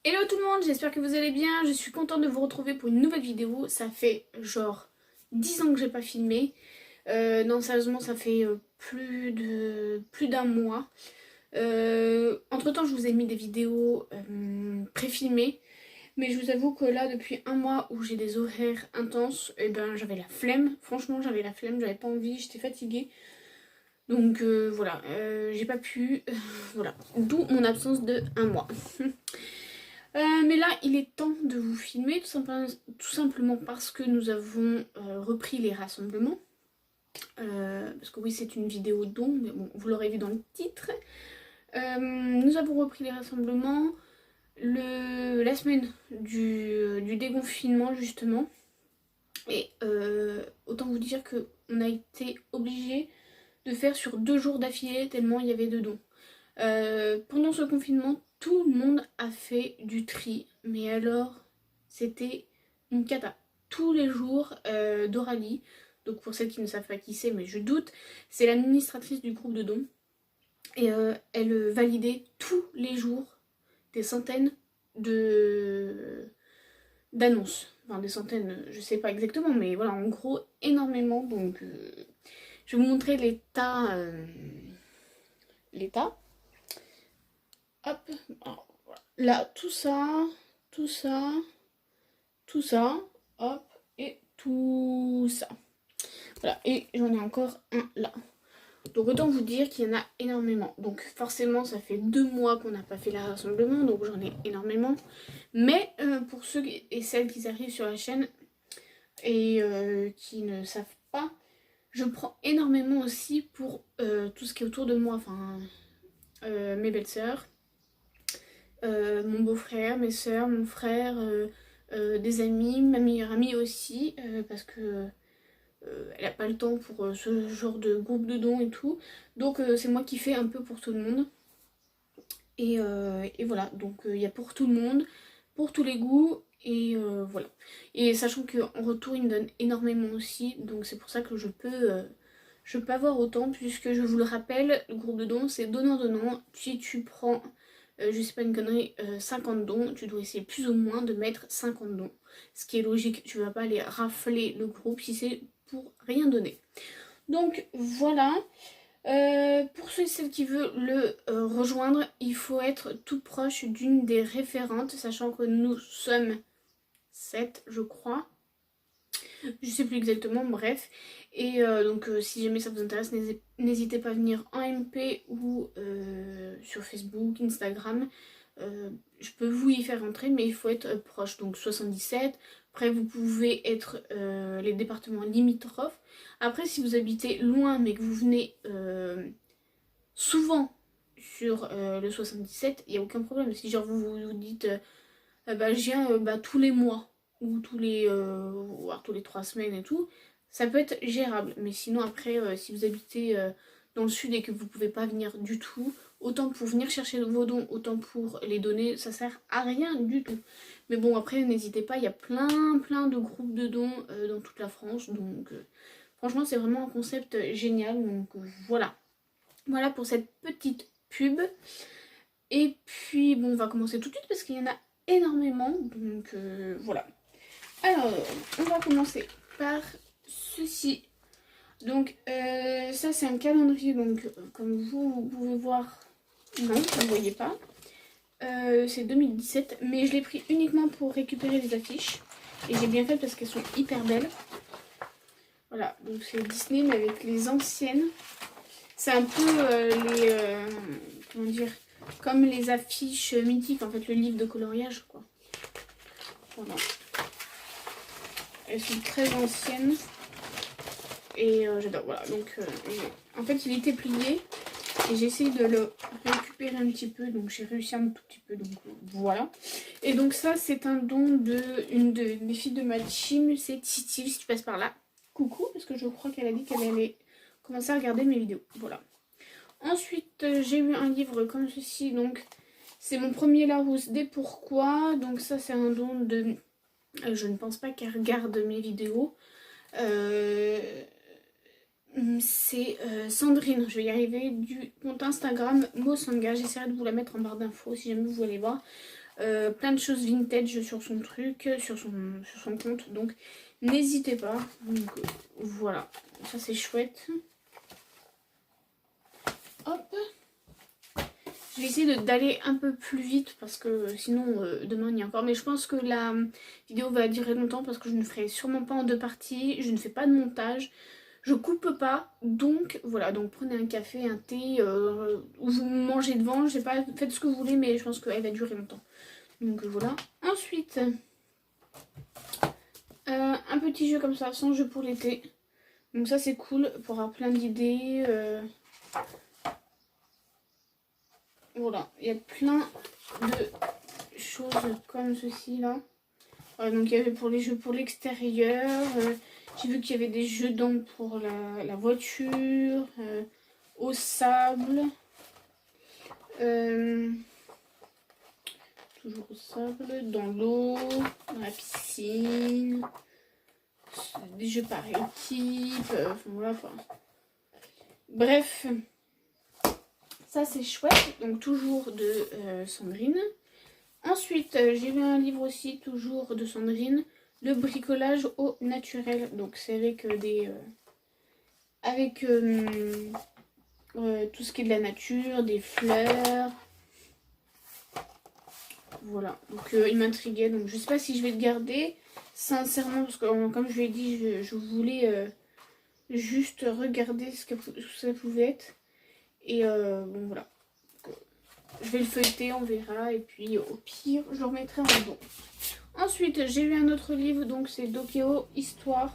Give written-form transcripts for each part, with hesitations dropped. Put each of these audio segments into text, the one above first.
Hello tout le monde, j'espère que vous allez bien. Je suis contente de vous retrouver pour une nouvelle vidéo. Ça fait genre 10 ans que j'ai pas filmé. Non, sérieusement, ça fait plus d'un mois. Entre temps, je vous ai mis des vidéos pré-filmées. Mais je vous avoue que là, depuis un mois où j'ai des horaires intenses, et ben j'avais la flemme. Franchement, j'avais la flemme, j'avais pas envie, j'étais fatiguée. Donc voilà, j'ai pas pu. Voilà, d'où mon absence de un mois. Mais là, il est temps de vous filmer, tout simplement parce que nous avons repris les rassemblements. Parce que oui, c'est une vidéo don, mais bon, vous l'aurez vu dans le titre. Nous avons repris les rassemblements la semaine du déconfinement, justement. Et autant vous dire qu'on a été obligé de faire sur 2 jours d'affilée, tellement il y avait de dons. Pendant ce confinement, tout le monde a fait du tri, mais alors c'était une cata. Tous les jours, Doralie, donc pour celles qui ne savent pas qui c'est, mais je doute, c'est l'administratrice du groupe de dons, et elle validait tous les jours des centaines d'annonces. Enfin, des centaines, je sais pas exactement, mais voilà, en gros, énormément. Donc, je vais vous montrer l'état. L'état. Hop, alors, voilà. Là, tout ça, tout ça, tout ça, hop, et tout ça. Voilà, et j'en ai encore un là. Donc autant vous dire qu'il y en a énormément. Donc forcément, ça fait 2 mois qu'on n'a pas fait le rassemblement, donc j'en ai énormément. Mais pour ceux et celles qui arrivent sur la chaîne et qui ne savent pas, je prends énormément aussi pour tout ce qui est autour de moi. Enfin, mes belles-sœurs, mon beau-frère, mes soeurs, mon frère, des amis, ma meilleure amie aussi, parce que elle n'a pas le temps pour ce genre de groupe de dons et tout. Donc c'est moi qui fais un peu pour tout le monde. Et voilà, donc il y a pour tout le monde, pour tous les goûts, et voilà. Et sachant qu'en retour, il me donne énormément aussi, donc c'est pour ça que je peux avoir autant, puisque je vous le rappelle, le groupe de dons, c'est donnant-donnant. Si tu prends, je sais pas une connerie, 50 dons, tu dois essayer plus ou moins de mettre 50 dons. Ce qui est logique, tu vas pas aller rafler le groupe si c'est pour rien donner. Donc voilà. Pour ceux et celles qui veulent le rejoindre, il faut être tout proche d'une des référentes, sachant que nous sommes 7, je crois. Je sais plus exactement, bref. Et donc si jamais ça vous intéresse, n'hésitez pas à venir en MP ou sur Facebook, Instagram. Je peux vous y faire entrer, mais il faut être proche, donc 77. Après, vous pouvez être les départements limitrophes. Après, si vous habitez loin, mais que vous venez souvent sur le 77, il n'y a aucun problème. Si genre vous dites, bah, je viens tous les mois, ou voire tous les 3 semaines et tout, ça peut être gérable. Mais sinon, après, si vous habitez dans le sud et que vous pouvez pas venir du tout, autant pour venir chercher vos dons, autant pour les donner, ça sert à rien du tout. Mais bon, après, n'hésitez pas, il y a plein de groupes de dons dans toute la France. Donc, franchement, c'est vraiment un concept génial. Donc, voilà. Voilà pour cette petite pub. Et puis, bon, on va commencer tout de suite parce qu'il y en a énormément. Donc, voilà. Alors, on va commencer par ceci. Donc, ça, c'est un calendrier. Donc, comme vous pouvez voir, non, vous ne voyez pas. C'est 2017. Mais je l'ai pris uniquement pour récupérer les affiches. Et j'ai bien fait parce qu'elles sont hyper belles. Voilà, donc c'est Disney, mais avec les anciennes. C'est un peu comment dire, comme les affiches mythiques, en fait, le livre de coloriage, quoi. Voilà. Elles sont très anciennes. Et j'adore, voilà. Donc, en fait, il était plié. Et j'ai essayé de le récupérer un petit peu. Donc, j'ai réussi un tout petit peu. Donc, voilà. Et donc, ça, c'est un don de une des filles de ma team. C'est Titi, si tu passes par là. Coucou, parce que je crois qu'elle a dit qu'elle allait commencer à regarder mes vidéos. Voilà. Ensuite, j'ai eu un livre comme ceci, donc c'est mon premier Larousse des pourquoi. Donc ça, c'est un don de... je ne pense pas qu'elle regarde mes vidéos. C'est Sandrine, je vais y arriver, du compte Instagram Mosanga. J'essaierai de vous la mettre en barre d'infos si jamais vous voulez voir. plein de choses vintage sur son truc, sur son compte. Donc n'hésitez pas. Donc voilà, ça c'est chouette. Hop. Je vais essayer d'aller un peu plus vite parce que sinon demain il y a encore. Mais je pense que la vidéo va durer longtemps parce que je ne ferai sûrement pas en 2 parties. Je ne fais pas de montage. Je coupe pas. Donc voilà, donc prenez un café, un thé ou vous mangez devant. Je sais pas, faites ce que vous voulez mais je pense qu'elle va durer longtemps. Donc voilà. Ensuite, un petit jeu comme ça, sans jeu pour l'été. Donc ça c'est cool pour avoir plein d'idées. Voilà, il y a plein de choses comme ceci là. Voilà, donc il y avait pour les jeux pour l'extérieur. J'ai vu qu'il y avait des jeux d'eau pour la voiture, au sable. Toujours au sable, dans l'eau, dans la piscine. Des jeux par équipe. Voilà, enfin. Bref. Ça c'est chouette, donc toujours de Sandrine. Ensuite, j'ai lu un livre aussi, toujours de Sandrine, Le bricolage au naturel. Donc c'est avec tout ce qui est de la nature, des fleurs. Voilà, donc il m'intriguait, donc je sais pas si je vais le garder, sincèrement, parce que comme je lui ai dit, je voulais juste regarder ce que ça pouvait être. Et bon voilà. Je vais le feuilleter, on verra. Et puis au pire, je le remettrai en bon. Ensuite, j'ai lu un autre livre. Donc c'est Dokeo Histoire.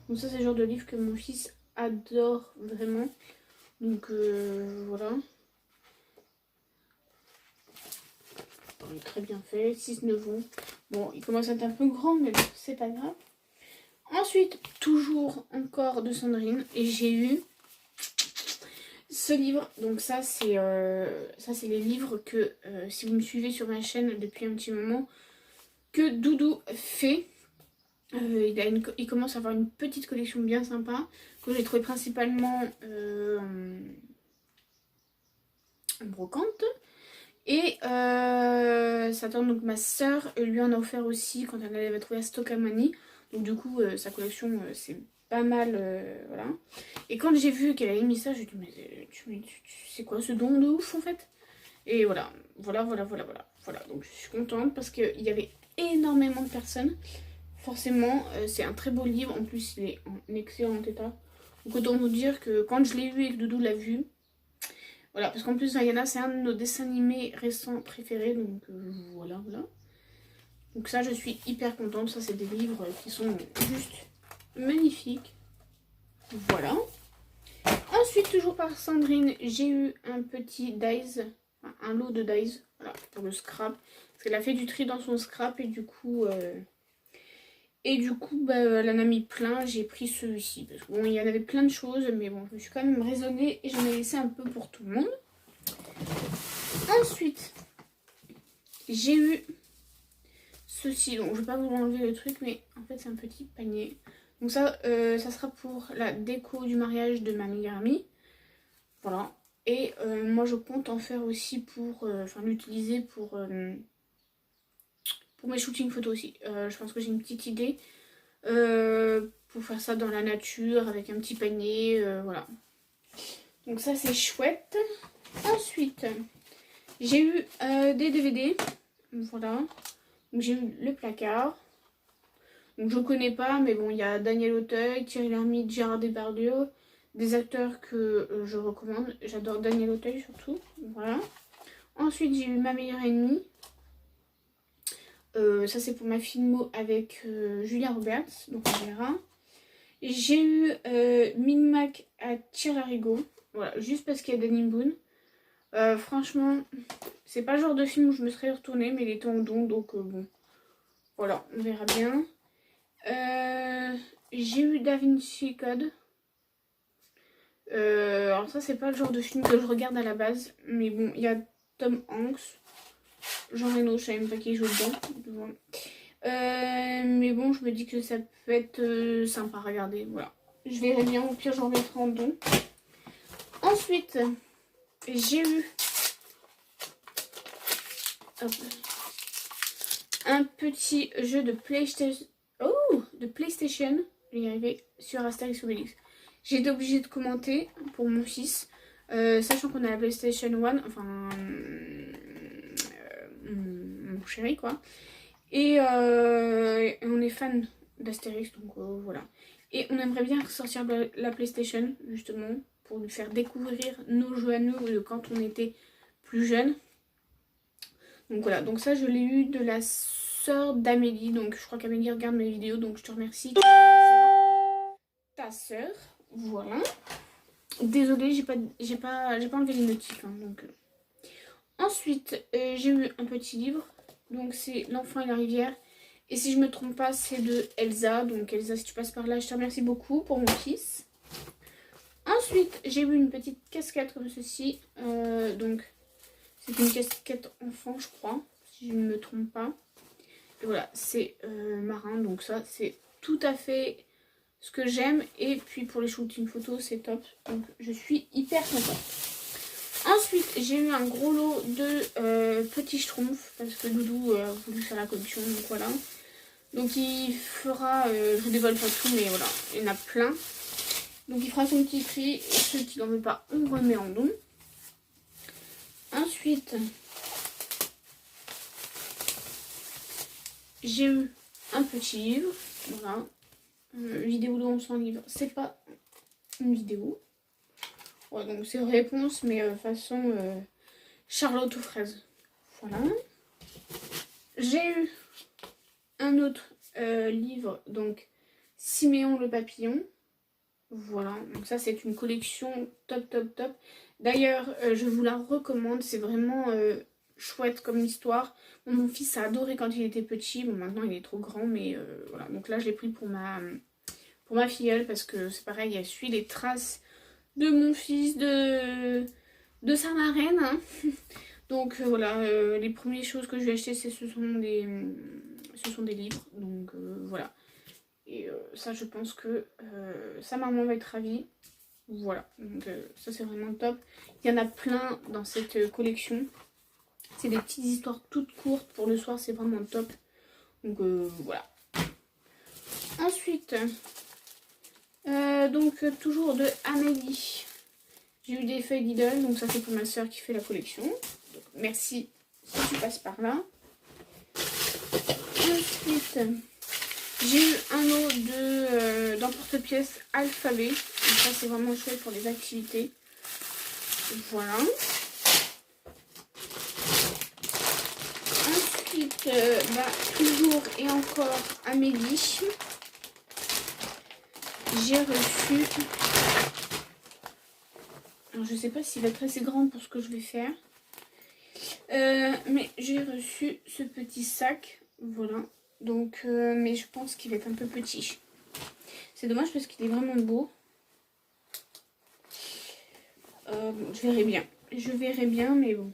Donc ça c'est le genre de livre que mon fils adore vraiment. Donc voilà. Il est très bien fait. 6-9 ans. Bon, il commence à être un peu grand, mais c'est pas grave. Ensuite, toujours encore de Sandrine. Et j'ai eu ce livre. Donc ça c'est les livres que si vous me suivez sur ma chaîne depuis un petit moment, que Doudou fait. Il commence à avoir une petite collection bien sympa que j'ai trouvé principalement en brocante. Et ça tombe, donc ma soeur lui en a offert aussi quand elle avait trouvé à Stockamani. Donc du coup sa collection c'est pas mal, voilà. Et quand j'ai vu qu'elle avait mis ça, j'ai dit mais tu sais quoi ce don de ouf en fait. Et voilà, voilà. Donc je suis contente parce qu'il y avait énormément de personnes. Forcément, c'est un très beau livre. En plus, il est en excellent état. Donc autant vous dire que quand je l'ai vu et que Doudou l'a vu, voilà, parce qu'en plus Vaiana c'est un de nos dessins animés récents préférés. Donc voilà. Donc ça, je suis hyper contente. Ça, c'est des livres qui sont juste magnifiques. Voilà. Ensuite, toujours par Sandrine, j'ai eu un petit dies, un lot de dies, voilà, pour le scrap. Parce qu'elle a fait du tri dans son scrap et du coup, bah, elle en a mis plein. J'ai pris celui-ci. Parce que bon, il y en avait plein de choses, mais bon, je me suis quand même raisonnée et j'en ai laissé un peu pour tout le monde. Ensuite, j'ai eu ceci. Donc, je vais pas vous enlever le truc, mais en fait, c'est un petit panier. Donc ça sera pour la déco du mariage de ma meilleure amie. Voilà. Et moi je compte en faire aussi pour, l'utiliser pour mes shootings photos aussi. Je pense que j'ai une petite idée pour faire ça dans la nature avec un petit panier, voilà. Donc ça c'est chouette. Ensuite, j'ai eu des DVD. Voilà. Donc j'ai eu Le Placard. Donc je connais pas, mais bon, il y a Daniel Auteuil, Thierry Lhermitte, Gérard Depardieu, des acteurs que je recommande. J'adore Daniel Auteuil surtout, voilà. Ensuite, j'ai eu Ma meilleure ennemie. Ça, c'est pour ma filmo avec Julia Roberts, donc on verra. J'ai eu Micmac à Tire-Larigot, voilà, juste parce qu'il y a Danny Boone. Franchement, c'est pas le genre de film où je me serais retournée, mais il était en don, donc bon, voilà, on verra bien. J'ai eu Da Vinci Code. Alors ça c'est pas le genre de film que je regarde à la base, mais bon, il y a Tom Hanks, Jean Reno, je savais même pas qui joue dedans. Mais bon, je me dis que ça peut être sympa à regarder, voilà. Je verrai bien, au pire j'en mettrai en don. Ensuite, j'ai eu... Hop, un petit jeu de PlayStation. Oh, de PlayStation. Je vais y arriver sur Astérix Obélix. J'ai été obligée de commenter pour mon fils. Sachant qu'on a la PlayStation 1, enfin mon chéri quoi. Et on est fan d'Astérix, donc voilà. Et on aimerait bien ressortir la PlayStation justement pour lui faire découvrir nos jeux à nous de quand on était plus jeune. Donc voilà, donc ça je l'ai eu de la sœur d'Amélie, donc je crois qu'Amélie regarde mes vidéos, donc je te remercie. Ta sœur, voilà. Désolée, j'ai pas enlevé les notifs, hein, donc. Ensuite, j'ai eu un petit livre, donc c'est L'Enfant et la rivière. Et si je me trompe pas, c'est de Elsa. Donc Elsa, si tu passes par là, je te remercie beaucoup pour mon fils. Ensuite, j'ai eu une petite casquette comme ceci. Donc, c'est une casquette enfant, je crois, si je ne me trompe pas. Et voilà, c'est marin, donc ça, c'est tout à fait ce que j'aime. Et puis pour les shootings photos, c'est top. Donc, je suis hyper contente. Ensuite, j'ai eu un gros lot de petits schtroumpfs parce que Doudou a voulu faire la collection, donc voilà. Donc il fera, je vous dévoile pas tout, mais voilà, il y en a plein. Donc il fera son petit prix et ceux qui n'en veulent pas, on remet en don. Ensuite, j'ai eu un petit livre, voilà. Vidéo de 1100 livres, c'est pas une vidéo. Ouais, donc c'est réponse, mais façon Charlotte aux fraises. Voilà. J'ai eu un autre livre, donc Siméon le papillon. Voilà, donc ça c'est une collection top top top. D'ailleurs, je vous la recommande, c'est vraiment chouette comme histoire. Bon, mon fils a adoré quand il était petit, bon maintenant il est trop grand, mais voilà. Donc là je l'ai pris pour ma filleule parce que c'est pareil, elle suit les traces de mon fils, de sa marraine. Hein. Donc voilà, les premières choses que je lui ai achetées, ce sont des livres. Donc voilà. Et ça, je pense que sa maman va être ravie. Voilà, donc ça c'est vraiment top. Il y en a plein dans cette collection. C'est des petites histoires toutes courtes pour le soir, c'est vraiment top. Donc voilà. Ensuite, donc toujours de Amélie. J'ai eu des feuilles d'idole, donc ça c'est pour ma soeur qui fait la collection. Donc, merci si tu passes par là. Ensuite, j'ai eu un lot d'emporte-pièces alphabet. Donc ça c'est vraiment chouette pour les activités. Voilà. Ensuite, toujours et encore Amélie. J'ai reçu... Alors je sais pas s'il va être assez grand pour ce que je vais faire. Mais j'ai reçu ce petit sac. Voilà. Donc, mais je pense qu'il va être un peu petit. C'est dommage parce qu'il est vraiment beau. Je verrai bien. Je verrai bien, mais bon.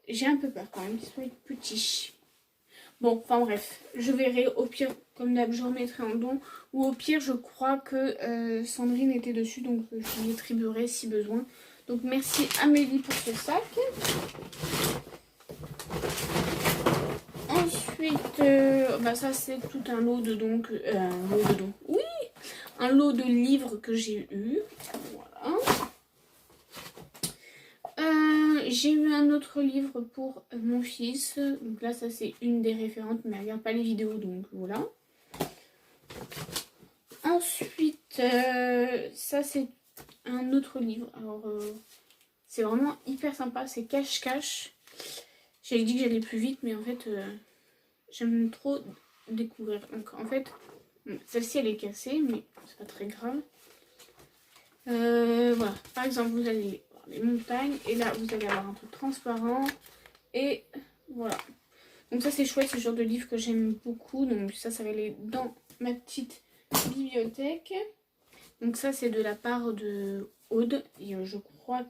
J'ai un peu peur quand même qu'il soit petit. Bon, enfin bref. Je verrai. Au pire, comme d'hab, je remettrai en don. Ou au pire, je crois que Sandrine était dessus. Donc, je lui attribuerai si besoin. Donc, merci Amélie pour ce sac. Ensuite, ça c'est tout un lot de Oui, un lot de livres que j'ai eu. Voilà. J'ai eu un autre livre pour mon fils. Donc là, ça c'est une des référentes, mais elle regarde pas les vidéos, donc voilà. Ensuite, ça c'est un autre livre. Alors, c'est vraiment hyper sympa. C'est Cache-Cache. J'ai dit que j'allais plus vite, mais en fait, j'aime trop découvrir. Donc en fait, celle-ci elle est cassée, mais c'est pas très grave. Voilà, par exemple, vous allez voir les montagnes, et là vous allez avoir un truc transparent, et voilà. Donc ça c'est chouette, ce genre de livre que j'aime beaucoup. Donc ça va aller dans ma petite bibliothèque. Donc ça c'est de la part de Aude, et je crois...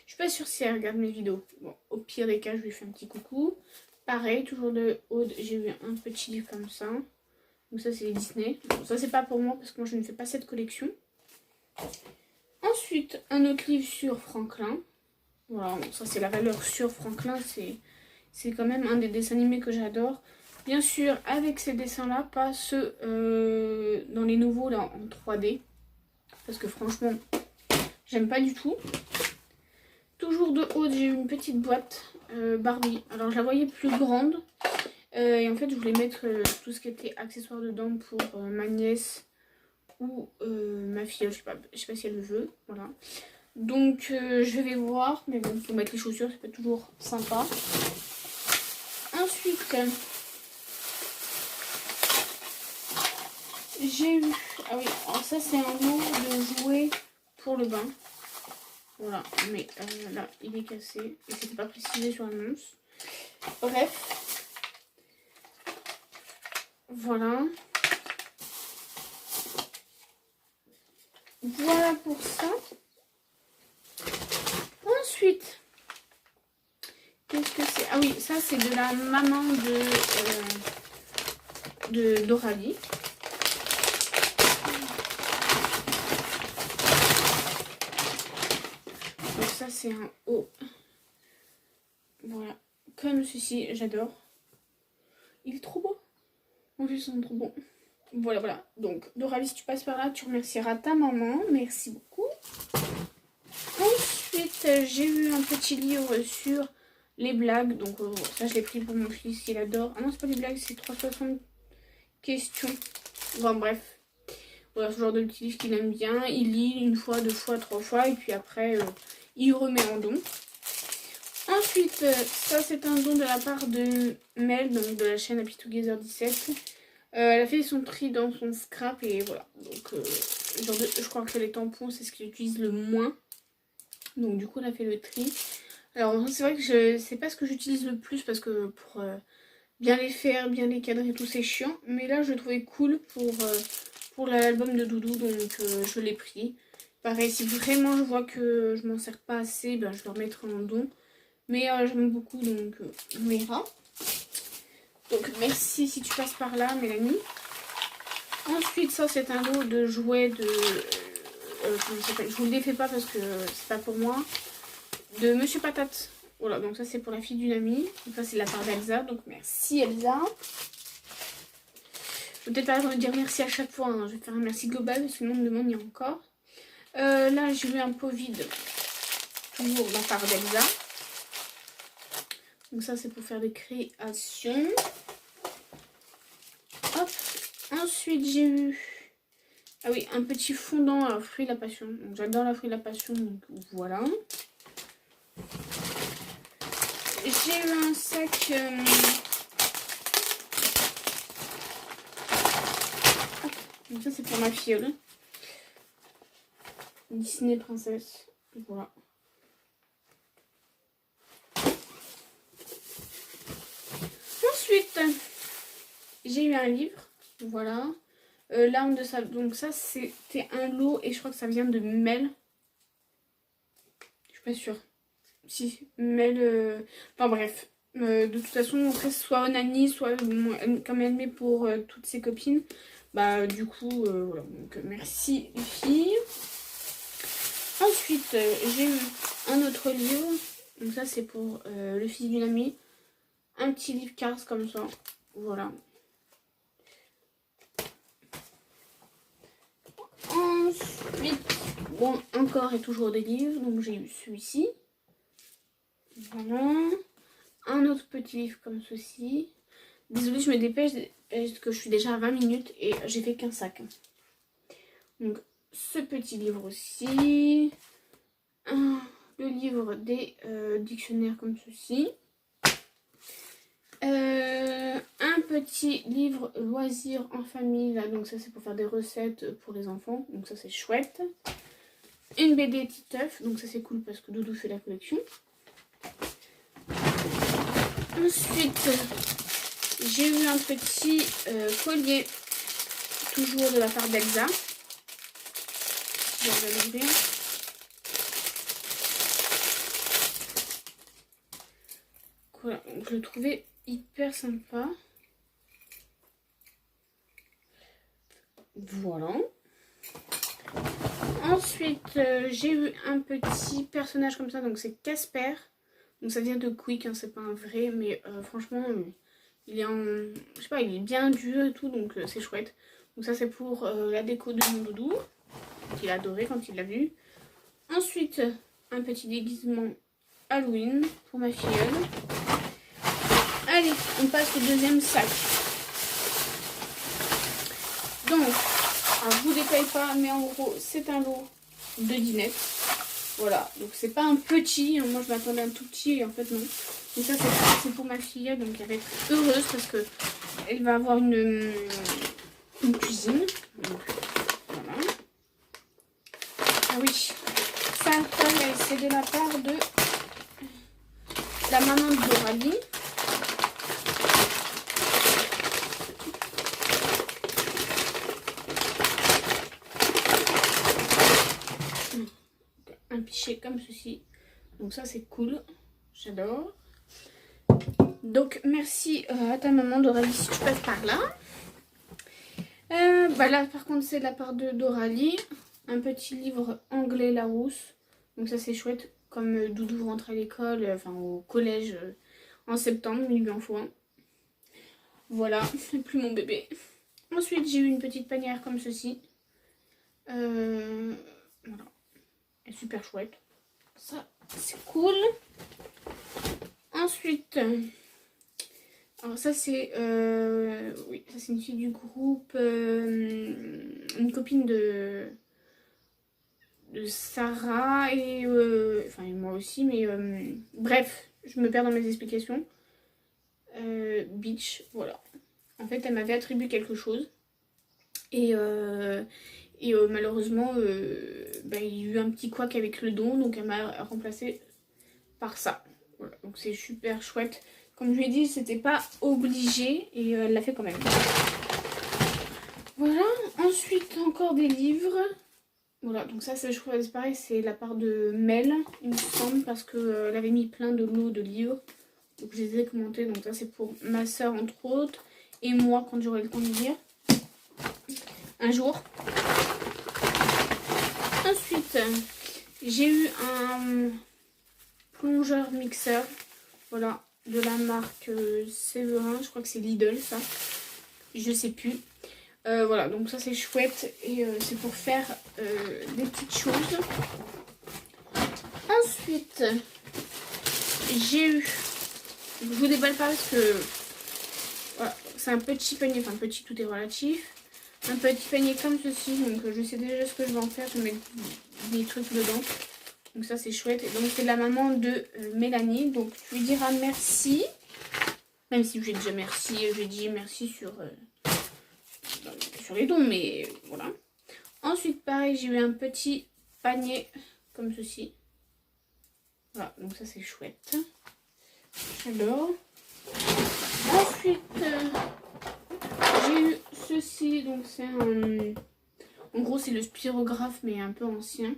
Je suis pas sûre si elle regarde mes vidéos. Bon, au pire des cas, je lui fais un petit coucou. Pareil, toujours de Aude, j'ai eu un petit livre comme ça. Donc ça, c'est les Disney. Bon, ça, c'est pas pour moi parce que moi, je ne fais pas cette collection. Ensuite, un autre livre sur Franklin. Voilà, bon, ça, c'est la valeur sur Franklin. C'est quand même un des dessins animés que j'adore. Bien sûr, avec ces dessins-là, pas ceux dans les nouveaux là en 3D. Parce que franchement, j'aime pas du tout. Toujours de haut, j'ai eu une petite boîte Barbie. Alors je la voyais plus grande. Et en fait, je voulais mettre tout ce qui était accessoires dedans pour ma nièce ou ma fille. Je sais pas si elle le veut. Voilà. Donc je vais voir. Mais bon, pour mettre les chaussures, ça peut être toujours sympa. Ensuite, j'ai eu... Ah oui, alors ça c'est un lot de jouets pour le bain. Voilà, mais là, il est cassé. Et c'était pas précisé sur l'annonce. Bref. Voilà. Voilà pour ça. Ensuite, qu'est-ce que c'est? Ah oui, ça c'est de la maman de Doralie. Donc ça c'est un haut. Voilà, comme ceci, j'adore. Il est trop beau. En plus, ils sont trop bons. Voilà, voilà. Donc, Doralie, si tu passes par là, tu remercieras ta maman. Merci beaucoup. Ensuite, j'ai eu un petit livre sur les blagues. Donc, ça, je l'ai pris pour mon fils, il adore. Ah non, c'est pas des blagues, c'est 360 questions. Bon, bref. Voilà, ce genre de petit livre qu'il aime bien. Il lit une fois, deux fois, trois fois. Et puis après, il remet en don. Ensuite, ça, c'est un don de la part de Mel, donc de la chaîne Happy Together 17. Elle a fait son tri dans son scrap et voilà. Donc, je crois que les tampons, c'est ce qu'il utilise le moins. Donc, du coup, elle a fait le tri. Alors, c'est vrai que c'est pas ce que j'utilise le plus parce que pour bien les faire, bien les cadrer et tout, c'est chiant. Mais là, je le trouvais cool pour l'album de Doudou, donc je l'ai pris. Pareil, si vraiment je vois que je m'en sers pas assez, ben, je le remettrai en don. Mais j'aime beaucoup, donc on verra. Donc merci si tu passes par là, Mélanie. Ensuite, ça c'est un lot de jouets de... comment ça s'appelle? Je vous le défais pas parce que c'est pas pour moi. De Monsieur Patate. Voilà, donc ça c'est pour la fille d'une amie. Donc ça c'est de la part d'Elsa. Donc merci Elsa. Peut-être pas me dire merci à chaque fois. Hein. Je vais faire un merci global parce que le monde demande il y a encore. Là j'ai eu un pot vide. Toujours de la part d'Elsa. Donc ça c'est pour faire des créations. Hop. Ensuite j'ai eu... Ah oui, un petit fondant à fruits de la passion. Donc j'adore la fruits de la passion, donc voilà. J'ai eu un sac... Donc ça c'est pour ma fiole. Disney Princesse. Voilà. Ensuite, j'ai eu un livre. Voilà. L'arme de sable. Donc ça c'était un lot et je crois que ça vient de Mel. Je suis pas sûre. Si, Mel... Enfin bref. De toute façon, après, soit Onani, soit comme elle met pour toutes ses copines. Bah du coup, voilà. Donc merci les filles. Ensuite, j'ai eu un autre livre. Donc ça c'est pour le fils d'une amie. Un petit livre Cars comme ça. Voilà. Ensuite, bon, encore et toujours des livres. Donc j'ai eu celui-ci. Voilà. Un autre petit livre comme ceci. Désolée, je me dépêche parce que je suis déjà à 20 minutes et j'ai fait qu'un sac. Donc ce petit livre aussi. Le livre des dictionnaires comme ceci. Un petit livre loisirs en famille, là, donc ça c'est pour faire des recettes pour les enfants, donc ça c'est chouette. Une BD Titeuf, donc ça c'est cool parce que Doudou fait la collection. Ensuite, j'ai eu un petit collier, toujours de la part d'Elsa. Je vais l'ouvrir. Voilà, donc je le trouvais hyper sympa. Voilà. Ensuite, j'ai eu un petit personnage comme ça, donc c'est Casper. Donc ça vient de Quick, hein, c'est pas un vrai, mais franchement, il est en... Je sais pas, il est bien dur et tout, donc c'est chouette. Donc ça c'est pour la déco de mon doudou, qu'il a adoré quand il l'a vu. Ensuite, un petit déguisement Halloween pour ma filleule. Allez, on passe au deuxième sac. Donc, alors, je vous détaille pas, mais en gros, c'est un lot de dinettes. Voilà, donc c'est pas un petit, hein, moi je m'attendais à un tout petit et en fait non. Donc ça c'est pour ma fille, donc elle va être heureuse parce que elle va avoir une cuisine. Donc, voilà. Ah oui, ça pareil, c'est de la part de la maman de Doralie. Un pichet comme ceci. Donc ça c'est cool. J'adore. Donc merci à ta maman Doralie si tu passes par là. Bah là par contre c'est de la part de Doralie. Un petit livre anglais Larousse. Donc ça c'est chouette. Comme Doudou rentre à l'école, enfin au collège en septembre, il lui en faut un. Voilà, plus mon bébé. Ensuite j'ai eu une petite panière comme ceci. Voilà. Elle est super chouette. Ça c'est cool. Ensuite, alors ça c'est oui, ça c'est une fille du groupe, une copine de Sarah et enfin et moi aussi, mais bref, je me perds dans mes explications. Beach, voilà. En fait, elle m'avait attribué quelque chose et malheureusement, bah, il y a eu un petit couac avec le don, donc elle m'a remplacé par ça. Voilà, donc c'est super chouette. Comme je lui ai dit, c'était pas obligé et elle l'a fait quand même. Voilà, ensuite encore des livres. Voilà, donc ça c'est pareil, c'est la part de Mel, il me semble, parce qu'elle avait mis plein de lots de livres. Donc je les ai commentés, donc ça c'est pour ma soeur entre autres, et moi quand j'aurai le temps de lire. Un jour. Ensuite, j'ai eu un plongeur mixeur, voilà, de la marque Séverin, je crois que c'est Lidl ça, je sais plus. Voilà, donc ça c'est chouette et c'est pour faire des petites choses. Ensuite, j'ai eu, je vous déballe pas parce que voilà, c'est un petit panier, enfin petit, tout est relatif. Un petit panier comme ceci, donc je sais déjà ce que je vais en faire, je vais mettre des trucs dedans. Donc ça c'est chouette. Et donc c'est la maman de Mélanie, donc tu lui diras merci. Même si j'ai déjà merci, j'ai dit merci sur les dons, mais voilà. Ensuite pareil, j'ai eu un petit panier comme ceci. Voilà, donc ça c'est chouette. J'adore. Ensuite, j'ai eu ceci, donc c'est un... En gros c'est le spirographe mais un peu ancien.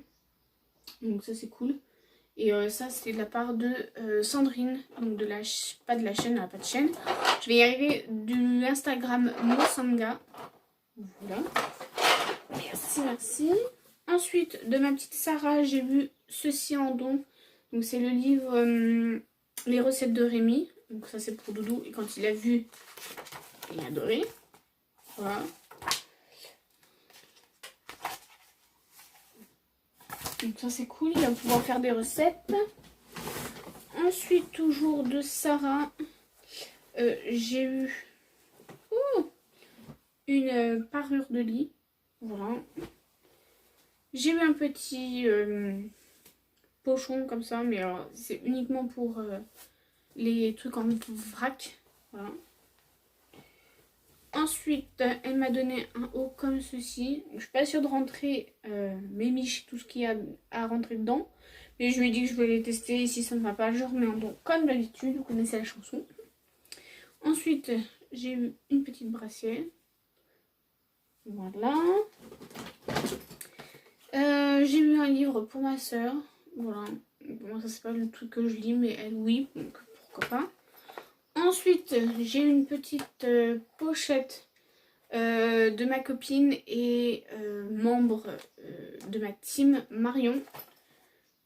Donc ça c'est cool. Et ça c'est de la part de Sandrine, donc de la pas de la chaîne, elle n'a pas de chaîne. Je vais y arriver, du Instagram Mosanga. Voilà. Merci, merci. Ensuite, de ma petite Sarah, j'ai vu ceci en don. Donc c'est le livre Les recettes de Rémi. Donc ça c'est pour Doudou. Et quand il a vu, il a adoré. Voilà. Donc ça c'est cool, il va pouvoir faire des recettes. Ensuite, toujours de Sarah, j'ai eu une parure de lit. Voilà. J'ai eu un petit pochon comme ça, mais c'est uniquement pour les trucs en vrac. Voilà. Ensuite, elle m'a donné un haut comme ceci. Je suis pas sûre de rentrer mes miches, tout ce qu'il y a à rentrer dedans. Mais je lui ai dit que je voulais les tester. Et si ça ne va pas, je remets en don comme d'habitude. Vous connaissez la chanson. Ensuite, j'ai eu une petite brassière. Voilà. J'ai eu un livre pour ma soeur. Voilà. Bon, ça c'est pas le truc que je lis, mais elle oui. Donc pourquoi pas. Ensuite, j'ai une petite pochette de ma copine et membre de ma team Marion.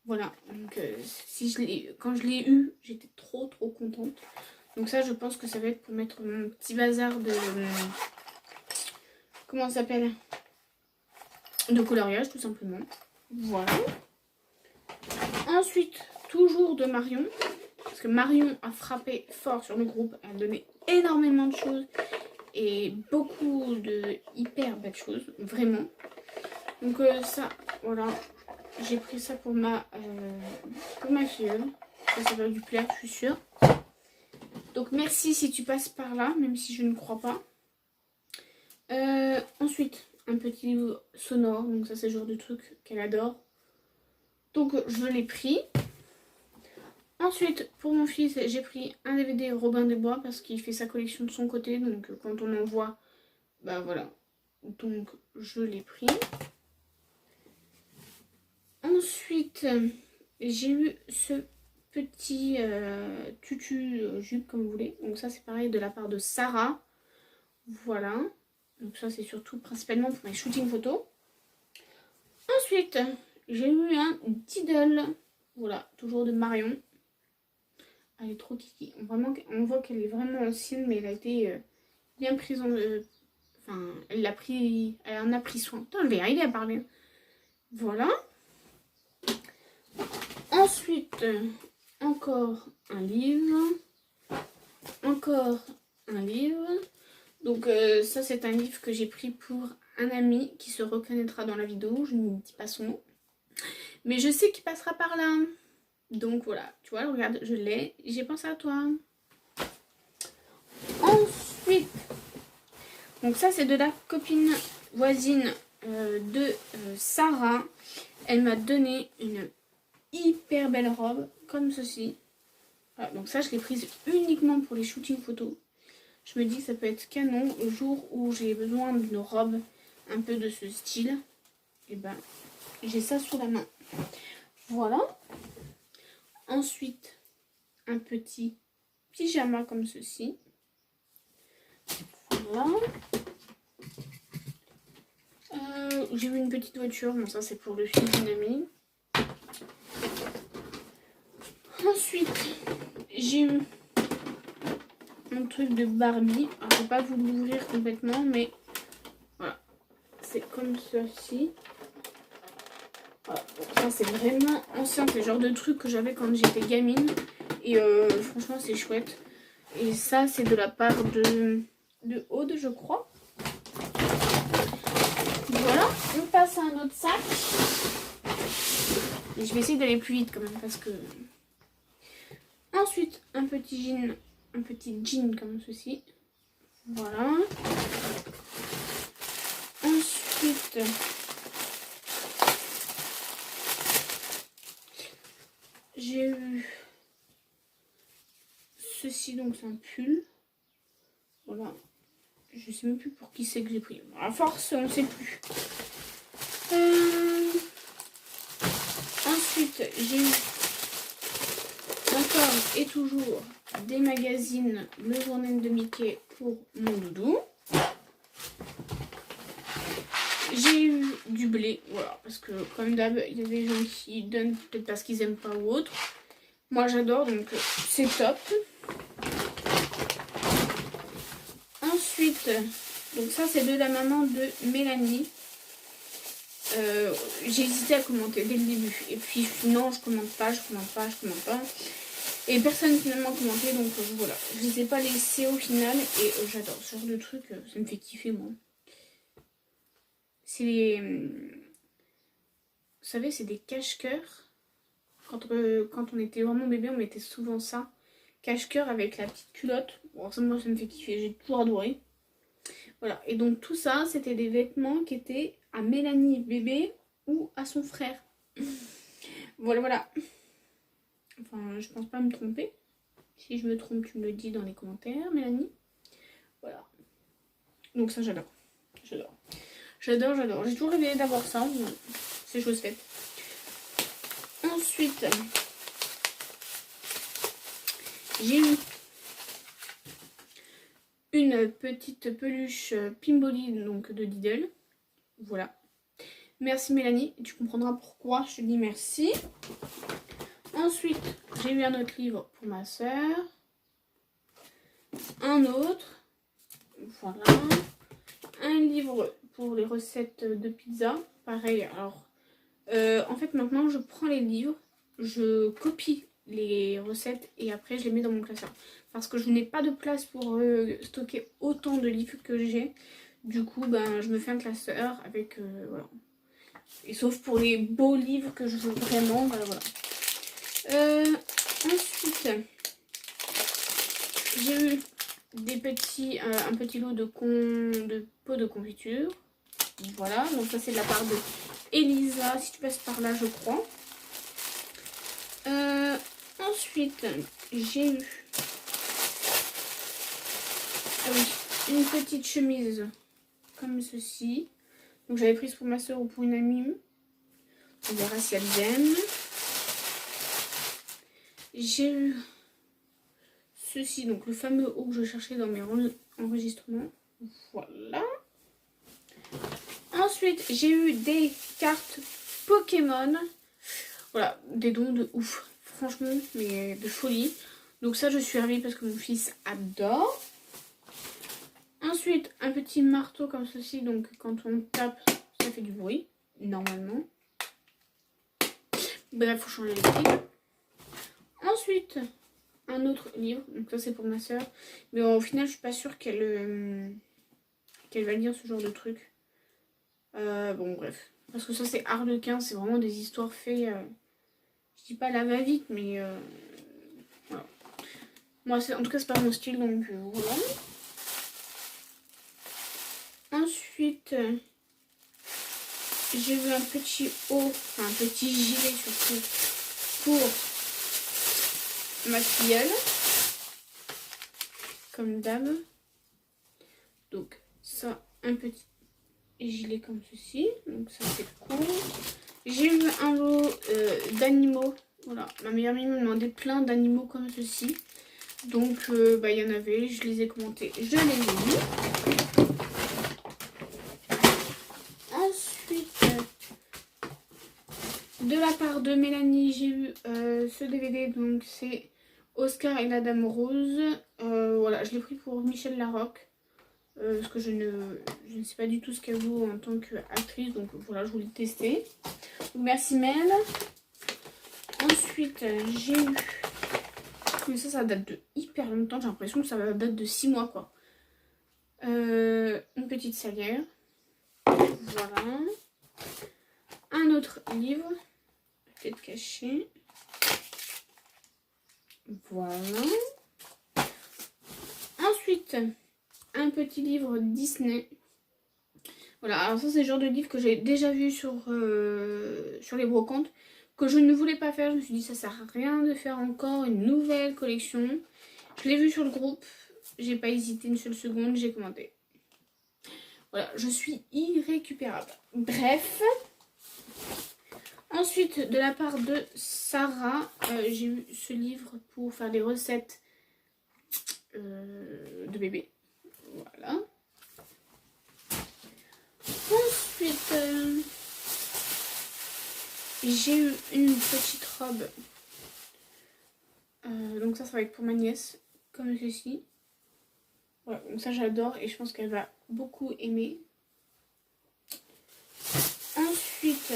Voilà, donc quand je l'ai eu, j'étais trop contente. Donc ça, je pense que ça va être pour mettre mon petit bazar de... comment ça s'appelle? De coloriage, tout simplement. Voilà. Ensuite, toujours de Marion. Parce que Marion a frappé fort sur le groupe. Elle a donné énormément de choses. Et beaucoup de hyper belles choses. Vraiment. Donc ça, voilà. J'ai pris ça pour ma filleule. Ça va lui plaire, je suis sûre. Donc merci si tu passes par là, même si je ne crois pas. Ensuite, un petit livre sonore. Donc ça, c'est le genre de truc qu'elle adore. Donc je l'ai pris. Ensuite, pour mon fils, j'ai pris un DVD Robin des Bois parce qu'il fait sa collection de son côté. Donc quand on en voit, bah voilà. Donc je l'ai pris. Ensuite, j'ai eu ce petit tutu jupe comme vous voulez. Donc ça c'est pareil de la part de Sarah. Voilà. Donc ça c'est surtout principalement pour mes shootings photos. Ensuite, j'ai eu un Diddle. Voilà, toujours de Marion. Elle est trop kiki. On voit qu'elle est vraiment ancienne, mais elle a été bien prise en... enfin, elle en a pris soin. Putain, je vais arriver à parler. Voilà. Ensuite, encore un livre. Encore un livre. Donc ça, c'est un livre que j'ai pris pour un ami qui se reconnaîtra dans la vidéo. Je ne dis pas son nom. Mais je sais qu'il passera par là. Donc voilà, tu vois, regarde, je l'ai. J'ai pensé à toi. Ensuite, donc ça, c'est de la copine voisine de Sarah. Elle m'a donné une hyper belle robe, comme ceci. Voilà, donc ça, je l'ai prise uniquement pour les shootings photos. Je me dis que ça peut être canon le jour où j'ai besoin d'une robe un peu de ce style. Et ben, j'ai ça sous la main. Voilà. Ensuite, un petit pyjama comme ceci. Voilà. J'ai vu une petite voiture. Bon, ça, c'est pour le fils d'une amie. Ensuite, j'ai eu un truc de Barbie. Alors, je ne vais pas vous l'ouvrir complètement, mais voilà. C'est comme ceci. Voilà. Ça, c'est vraiment ancien. C'est le genre de truc que j'avais quand j'étais gamine. Et franchement, c'est chouette. Et ça, c'est de la part de Aude, je crois. Voilà. On passe à un autre sac. Et je vais essayer d'aller plus vite quand même parce que... Ensuite, un petit jean comme ceci. Voilà. Ensuite, j'ai eu ceci, donc c'est un pull. Voilà. Je sais même plus pour qui c'est que j'ai pris. À force, on ne sait plus. Ensuite, j'ai eu encore et toujours des magazines Le Journal de Mickey pour mon doudou. J'ai eu du blé, voilà, parce que comme d'hab, il y a des gens qui donnent peut-être parce qu'ils aiment pas ou autre. Moi j'adore, donc c'est top. Ensuite, donc ça c'est de la maman de Mélanie. J'ai hésité à commenter dès le début. Et puis non, je commente pas. Et personne finalement commenté, donc voilà. Je les ai pas laissés au final. Et j'adore ce genre de truc, ça me fait kiffer moi. C'est les... vous savez, c'est des cache-cœurs. Quand on était vraiment bébé, on mettait souvent ça. Cache-cœur avec la petite culotte. Bon, ça, moi, ça me fait kiffer. J'ai toujours adoré. Voilà. Et donc, tout ça, c'était des vêtements qui étaient à Mélanie bébé ou à son frère. Voilà, voilà. Enfin, je pense pas me tromper. Si je me trompe, tu me le dis dans les commentaires, Mélanie. Voilà. Donc ça, j'adore. J'adore. J'ai toujours rêvé d'avoir ça. C'est chose faite. Ensuite, j'ai eu une petite peluche Pimboli, donc de Diddle. Voilà. Merci Mélanie, tu comprendras pourquoi je te dis merci. Ensuite, j'ai eu un autre livre pour ma soeur. Un autre. Voilà. Un livre pour les recettes de pizza. Pareil, alors... en fait, maintenant, je prends les livres, je copie les recettes et après, je les mets dans mon classeur. Parce que je n'ai pas de place pour stocker autant de livres que j'ai. Du coup, ben, je me fais un classeur avec... voilà. Et sauf pour les beaux livres que je veux vraiment, ben, voilà. Ensuite, j'ai eu un petit lot de pots de confiture. Voilà, donc ça c'est de la part de Elisa, si tu passes par là je crois. Ensuite, j'ai eu une petite chemise comme ceci. Donc j'avais prise pour ma soeur ou pour une amie. On verra si elle aime. J'ai eu ceci, donc le fameux haut que je cherchais dans mes enregistrements. Voilà. Ensuite, j'ai eu des cartes Pokémon. Voilà, des dons de ouf. Franchement, mais de folie. Donc ça, je suis ravie parce que mon fils adore. Ensuite, un petit marteau comme ceci. Donc quand on tape, ça fait du bruit, normalement. Bref, faut changer les fils. Ensuite, un autre livre. Donc ça, c'est pour ma soeur. Mais au final, je suis pas sûre qu'elle va lire ce genre de truc. Bon, bref. Parce que ça, c'est Harlequin. C'est vraiment des histoires faites... je dis pas la va-vite, mais... voilà. Moi, en tout cas, c'est pas mon style, donc voilà. Ensuite, j'ai eu un petit haut, enfin un petit gilet surtout, pour ma filleule. Comme d'hab. Donc, ça, un petit gilet comme ceci. Donc, ça, c'est cool. J'ai eu un lot d'animaux. Voilà, ma meilleure amie me demandait plein d'animaux comme ceci. Donc, il y en avait, je les ai commentés, je les ai mis. Ensuite, de la part de Mélanie, j'ai eu ce DVD, donc c'est Oscar et la Dame Rose. Voilà, je l'ai pris pour Michel Larocque. Parce que je ne sais pas du tout ce qu'elle joue en tant qu'actrice, donc voilà, je voulais tester. Donc, merci Mel. Ensuite, j'ai eu... Mais ça date de hyper longtemps. J'ai l'impression que ça date de 6 mois, quoi. Une petite salière. Voilà. Un autre livre. Peut-être caché. Voilà. Ensuite, un petit livre Disney. Voilà, alors ça c'est le genre de livre que j'ai déjà vu sur les brocantes, que je ne voulais pas faire. Je me suis dit ça sert à rien de faire encore une nouvelle collection. Je l'ai vu sur le groupe, j'ai pas hésité une seule seconde, j'ai commandé. Voilà, je suis irrécupérable. Bref. Ensuite, de la part de Sarah, j'ai eu ce livre pour faire des recettes de bébé. Voilà. Ensuite, j'ai eu une petite robe. Donc ça va être pour ma nièce, comme ceci. Voilà, donc ça j'adore et je pense qu'elle va beaucoup aimer. Ensuite,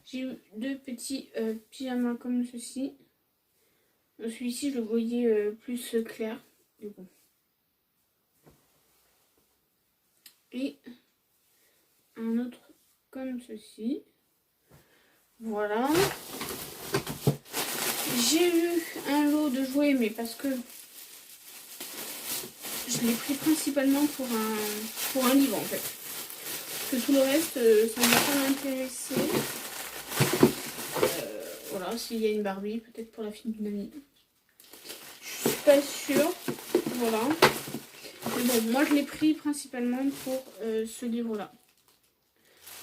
j'ai eu deux petits pyjamas comme ceci. Celui-ci, je le voyais plus clair. Mais bon. Et un autre comme ceci. Voilà. J'ai eu un lot de jouets, mais parce que je l'ai pris principalement pour un livre en fait. Parce que tout le reste, ça ne va pas m'intéresser. Voilà, s'il y a une Barbie, peut-être pour la fille d'une amie. Je suis pas sûre. Voilà. Mais bon, moi je l'ai pris principalement pour ce livre-là.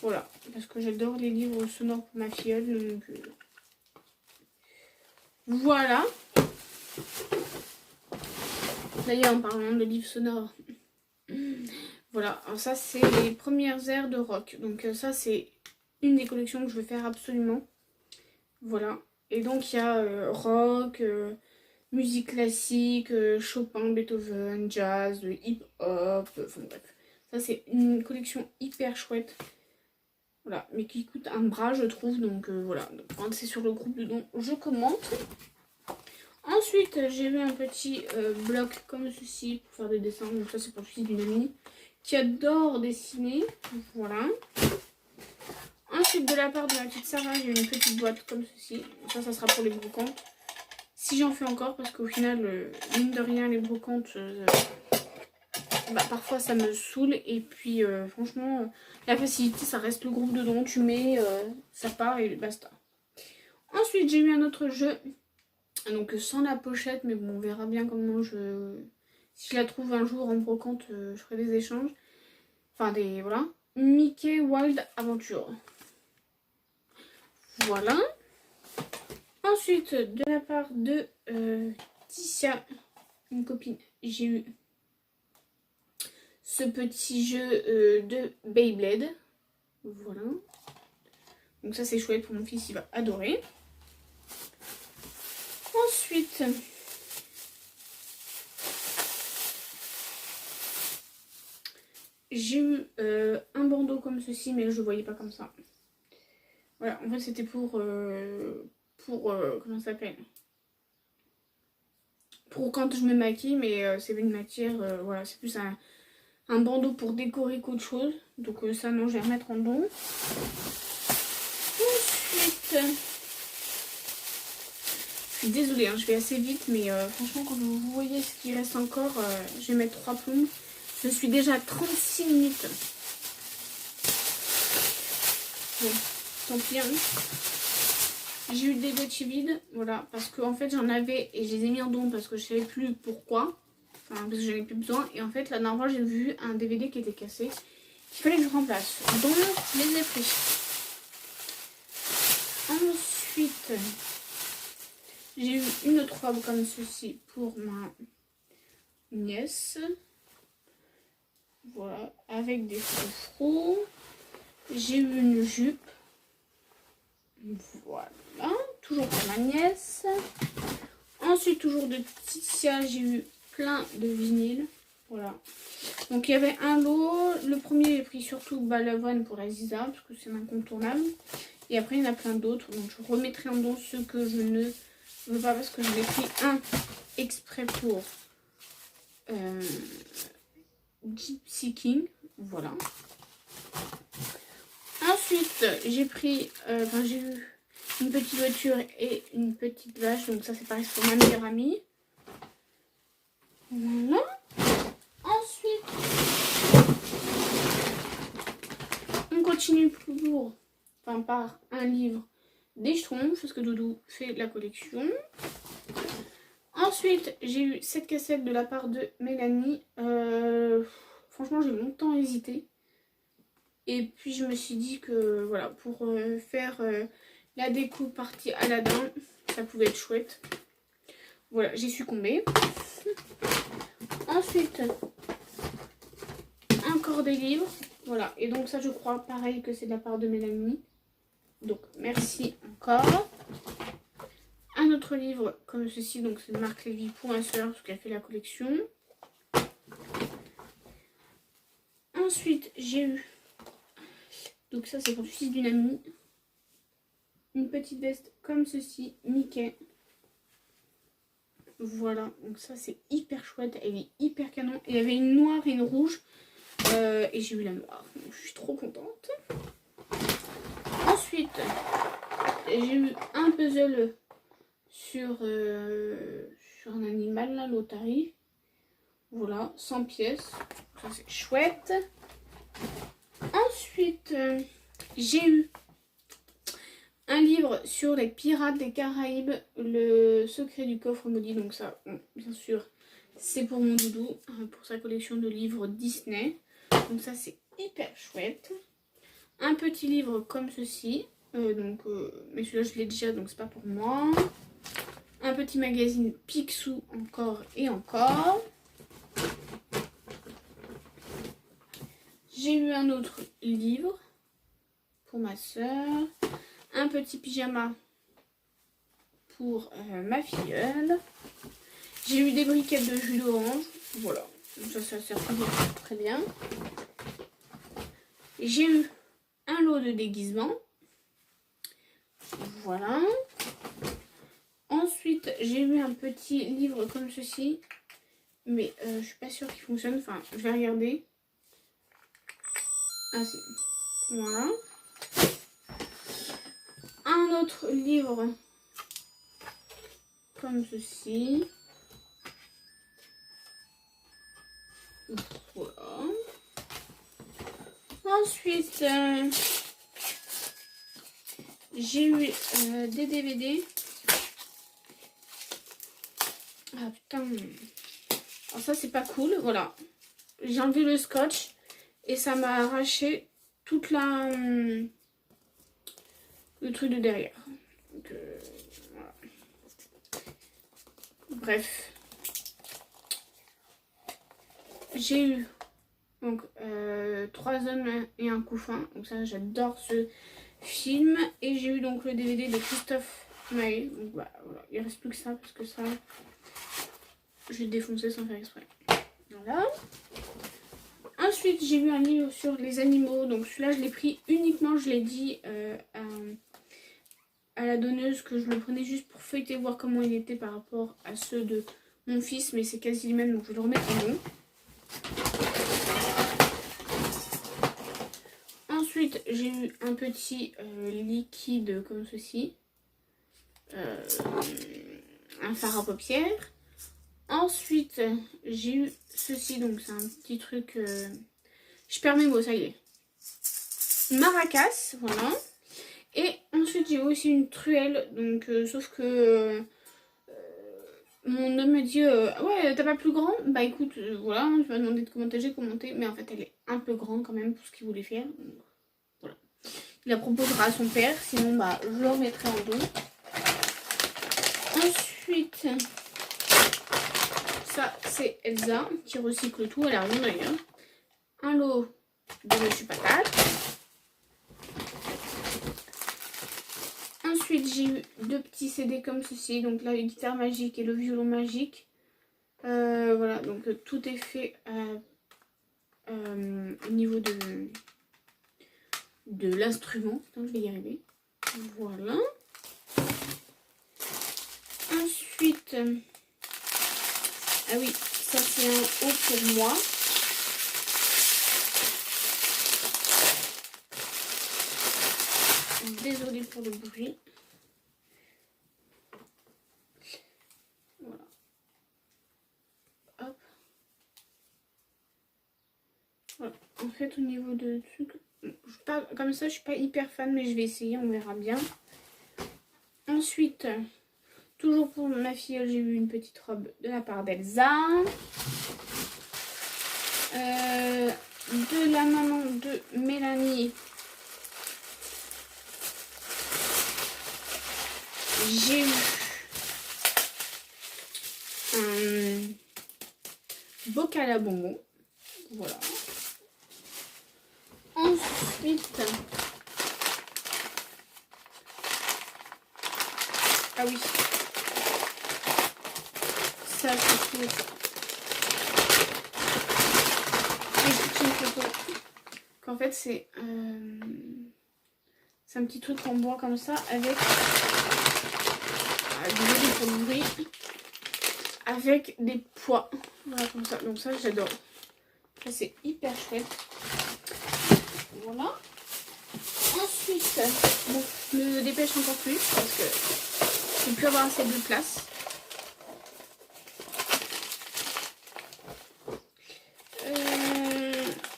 Voilà, parce que j'adore les livres sonores pour ma filleule. Donc, voilà. D'ailleurs, en parlant de livres sonores, Voilà, alors ça c'est les premières ères de rock. Donc ça c'est une des collections que je veux faire absolument. Voilà. Et donc il y a rock, musique classique, Chopin, Beethoven, jazz, hip-hop, enfin bref. Ça c'est une collection hyper chouette. Voilà, mais qui coûte un bras je trouve. Donc voilà, donc, quand c'est sur le groupe de dons, je commente. Ensuite j'ai eu un petit bloc comme ceci pour faire des dessins. Donc ça c'est pour le fils d'une amie qui adore dessiner. Voilà. Ensuite, de la part de ma petite Sarah, j'ai une petite boîte comme ceci. Ça sera pour les brocantes. Si j'en fais encore, parce qu'au final, mine de rien, les brocantes, parfois ça me saoule. Et puis, franchement, la facilité, ça reste le groupe dedans. Tu mets, ça part et basta. Ensuite, j'ai eu un autre jeu. Donc, sans la pochette, mais bon, on verra bien comment si je la trouve un jour en brocante, je ferai des échanges. Enfin, voilà. Mickey Wild Adventure. Voilà. Ensuite, de la part de Ticia, une copine, j'ai eu ce petit jeu de Beyblade. Voilà. Donc ça c'est chouette pour mon fils, il va adorer. Ensuite, j'ai eu un bandeau comme ceci, mais je ne voyais pas comme ça. Voilà, en fait c'était pour comment ça s'appelle, pour quand je me maquille, mais c'est une matière, voilà, c'est plus un bandeau pour décorer qu'autre chose. Donc ça non, je vais remettre en don. Ensuite, je suis désolée, hein, je vais assez vite, mais franchement quand vous voyez ce qui reste encore, je vais mettre 3 plombes. Je suis déjà à 36 minutes. Bon, tant pis. Hein. J'ai eu des boîtiers vides, voilà, parce qu'en fait j'en avais et je les ai mis en don parce que je savais plus pourquoi. Enfin, parce que j'en avais plus besoin. Et en fait, la dernière fois, j'ai vu un DVD qui était cassé, qu'il fallait que je remplace. Donc, je les ai pris. Ensuite, j'ai eu une autre robe comme ceci pour ma nièce. Voilà, avec des froufrous. J'ai eu une jupe. Voilà, toujours pour ma nièce. Ensuite, toujours de Ticia, j'ai eu plein de vinyles. Voilà. Donc il y avait un lot. Le premier, j'ai pris surtout Balavoine pour la Ziza, parce que c'est incontournable. Et après, il y en a plein d'autres. Donc je remettrai en don ceux que je ne veux pas, parce que je l'ai pris un exprès pour Gypsy King. Voilà. Ensuite, j'ai pris, j'ai eu une petite voiture et une petite vache. Donc ça, c'est pareil pour ma meilleure amie. Voilà. Ensuite, on continue toujours par un livre des Schtroumpfs, parce que Doudou fait la collection. Ensuite, j'ai eu cette cassette de la part de Mélanie. Franchement, j'ai longtemps hésité. Et puis, je me suis dit que, voilà, pour faire la déco partie Aladdin, ça pouvait être chouette. Voilà, j'ai succombé. Ensuite, encore des livres. Voilà, et donc ça, je crois, pareil, que c'est de la part de Mélanie. Donc, merci encore. Un autre livre comme ceci, donc c'est de Marc Lévy pour ma soeur, parce qu'elle fait la collection. Ensuite, j'ai eu, donc ça c'est pour le fils d'une amie, une petite veste comme ceci, Mickey. Voilà, donc ça c'est hyper chouette, elle est hyper canon. Et il y avait une noire et une rouge, et j'ai eu la noire, donc je suis trop contente. Ensuite, j'ai eu un puzzle sur un animal, là, l'otarie. Voilà, 100 pièces. Ça, c'est chouette. Ensuite, j'ai eu un livre sur les pirates des Caraïbes, le secret du coffre maudit. Donc ça, bon, bien sûr, c'est pour mon doudou, pour sa collection de livres Disney. Donc ça, c'est hyper chouette. Un petit livre comme ceci. Mais celui-là, je l'ai déjà, donc c'est pas pour moi. Un petit magazine Picsou, encore et encore. j'ai eu un autre livre pour ma soeur. Un petit pyjama pour ma filleule. J'ai eu des briquettes de jus d'orange. Voilà. Donc ça sert toujours très bien. J'ai eu un lot de déguisement. Voilà. Ensuite, j'ai eu un petit livre comme ceci. Mais je suis pas sûre qu'il fonctionne. Enfin, je vais regarder. Ah si. Voilà. Un autre livre comme ceci. Voilà. Ensuite, j'ai eu des DVD. Ah putain. Alors ça c'est pas cool. Voilà. J'ai enlevé le scotch et ça m'a arraché toute la... le truc de derrière. Donc, voilà. Bref. J'ai eu donc 3 hommes et un couffin. Donc ça j'adore ce film. Et j'ai eu donc le DVD de Christophe Maé. Donc bah, voilà, il reste plus que ça parce que ça je vais défoncer sans faire exprès. Voilà. Ensuite j'ai eu un livre sur les animaux. Donc celui-là je l'ai pris uniquement, je l'ai dit à la donneuse que je le prenais juste pour feuilleter, voir comment il était par rapport à ceux de mon fils. Mais c'est quasi le même, donc je vais le remettre en bon. Ensuite, j'ai eu un petit liquide comme ceci. Un fard à paupières. Ensuite, j'ai eu ceci. Donc, c'est un petit truc... je perds mes mots, ça y est. Maracas, voilà. Et ensuite, j'ai eu aussi une truelle. Donc, sauf que... mon homme me dit ouais, t'as pas plus grand? Bah écoute, voilà, je m'ai demandé de commenter, j'ai commenté. Mais en fait, elle est un peu grande quand même pour ce qu'il voulait faire. Donc, voilà. Il la proposera à son père, sinon bah je le remettrai en don. Ensuite, ça c'est Elsa qui recycle tout, elle a rien d'ailleurs. Un lot de Monsieur Patate. Ensuite, j'ai eu 2 petits CD comme ceci, donc la guitare magique et le violon magique. Voilà, donc tout est fait au niveau de l'instrument. Je vais y arriver. Voilà. Ensuite, ah oui, ça c'est un haut pour moi. Désolée pour le bruit. Voilà. Hop. Voilà. En fait, au niveau de truc, comme ça, je suis pas hyper fan, mais je vais essayer, on verra bien. Ensuite, toujours pour ma fille, j'ai eu une petite robe de la part d'Elsa. De la maman de Mélanie, j'ai eu un bocal à bonbons. Voilà. Ensuite, ah oui, ça c'est pour une photo. Qu'en fait c'est un petit truc en bois comme ça avec désolé pour le bruit, avec des poids. Voilà comme ça. Donc ça j'adore. Ça c'est hyper chouette. Voilà. Ensuite, bon, je me dépêche encore plus parce que je ne peux plus avoir assez de place.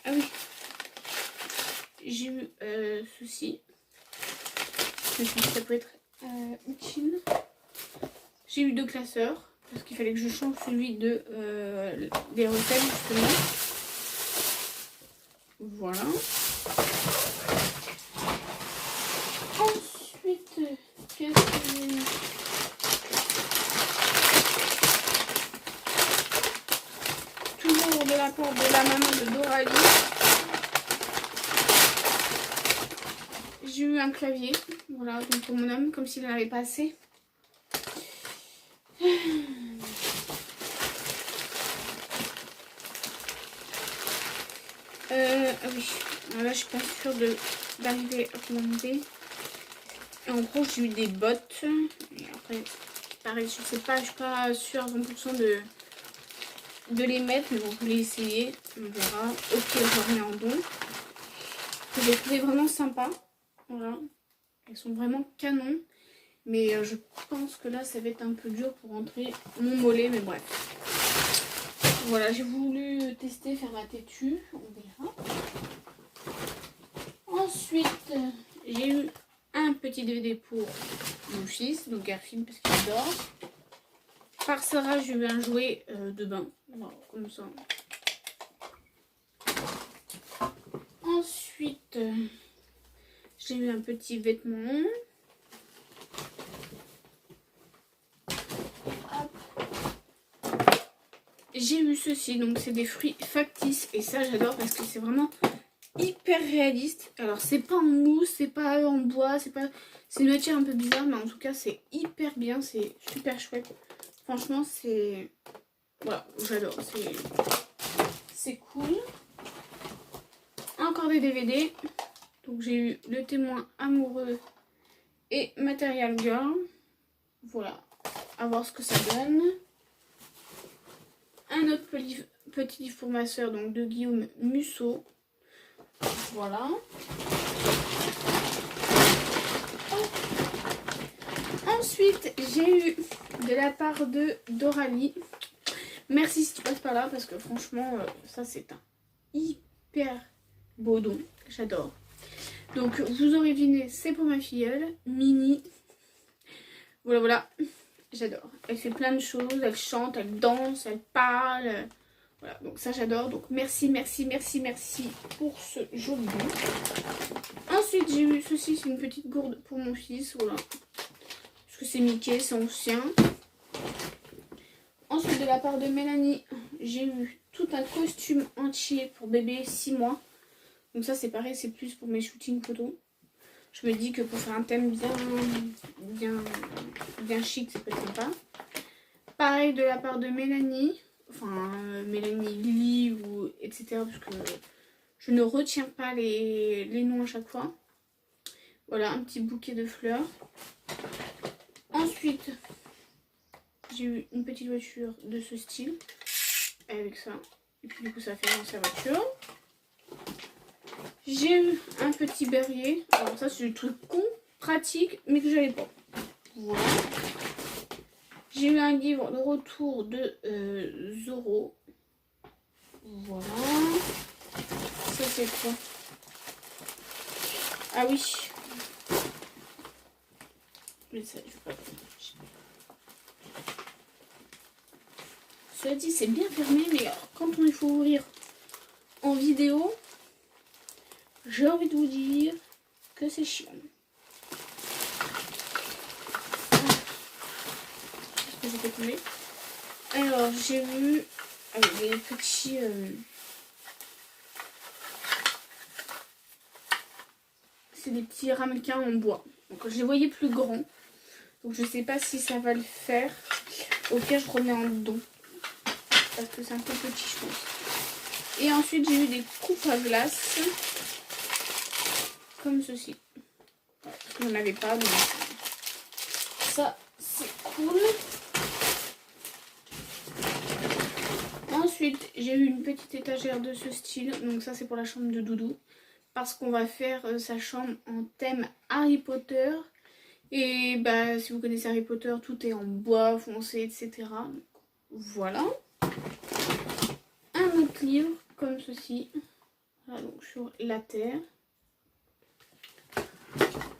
Ah oui. J'ai eu ceci. Je me suis dit que ça peut être utile. J'ai eu 2 classeurs parce qu'il fallait que je change celui de des recettes justement. Voilà. Ensuite, qu'est-ce que j'ai eu? Toujours de la part de la maman de Doralie. j'ai eu un clavier, voilà, donc pour mon homme, comme s'il n'en avait pas assez. Ah oui, alors là je suis pas sûre d'arriver à commander. En gros j'ai eu des bottes. Et après, pareil, je sais pas, je suis pas sûre à 100% de les mettre, mais bon, je vais essayer, on verra. Ok, je remets en don. Que j'ai trouvé vraiment sympa. Voilà, elles sont vraiment canon. Mais je pense que là ça va être un peu dur pour rentrer mon mollet, mais bref. Voilà, j'ai voulu tester, faire ma têtue, on verra. Ensuite, j'ai eu un petit DVD pour mon fils, donc Garfield parce qu'il adore. Par Sarah, j'ai eu un jouet de bain, voilà, comme ça. Ensuite, j'ai eu un petit vêtement. J'ai eu ceci, donc c'est des fruits factices et ça j'adore parce que c'est vraiment hyper réaliste. Alors c'est pas en mousse, c'est pas en bois, c'est une matière un peu bizarre, mais en tout cas c'est hyper bien, c'est super chouette. Franchement c'est... Voilà, j'adore, c'est cool. Encore des DVD. Donc j'ai eu Le Témoin Amoureux et Material Girl. Voilà, à voir ce que ça donne. Un autre petit livre pour ma soeur, donc de Guillaume Musso. Voilà. Ensuite, j'ai eu de la part de Doralie. Merci si tu passes par là parce que franchement, ça c'est un hyper beau don. J'adore. Donc, vous aurez deviné, c'est pour ma filleule, Mini. Voilà, voilà. J'adore. Elle fait plein de choses. Elle chante, elle danse, elle parle. Voilà, donc ça j'adore. Donc merci, merci, merci, merci pour ce joli don. Ensuite, j'ai eu ceci, c'est une petite gourde pour mon fils. Voilà. Parce que c'est Mickey, c'est ancien. Ensuite, de la part de Mélanie, j'ai eu tout un costume entier pour bébé 6 mois. Donc ça, c'est pareil, c'est plus pour mes shootings photos. Je me dis que pour faire un thème bien chic, ça peut être sympa. Pareil de la part de Mélanie, enfin Mélanie, Lily, ou etc. Parce que je ne retiens pas les noms à chaque fois. Voilà, un petit bouquet de fleurs. Ensuite, j'ai eu une petite voiture de ce style, avec ça. Et puis du coup, ça fait sa voiture. J'ai eu un petit berrier. Alors ça, c'est du truc con, pratique, mais que j'avais pas. Voilà. J'ai eu un livre de retour de Zorro. Voilà. Ça, c'est quoi? Ah oui. Mais ça, je peux pas. Cela dit, c'est bien fermé, mais quand il faut ouvrir en vidéo, j'ai envie de vous dire que c'est chiant. Je vais tomber. Alors, j'ai vu des petits... c'est des petits ramequins en bois. Donc, je les voyais plus grands. Donc, je sais pas si ça va le faire. Ok, je remets en don. Parce que c'est un peu petit, je pense. Et ensuite, j'ai eu des coupes à glace. Comme ceci. Voilà, parce que j'en avais pas. Donc ça, c'est cool. Ensuite, j'ai eu une petite étagère de ce style. Donc ça, c'est pour la chambre de Doudou. Parce qu'on va faire sa chambre en thème Harry Potter. Et bah, si vous connaissez Harry Potter, tout est en bois foncé, etc. Donc, voilà. Un autre livre, comme ceci. Voilà, donc sur la Terre.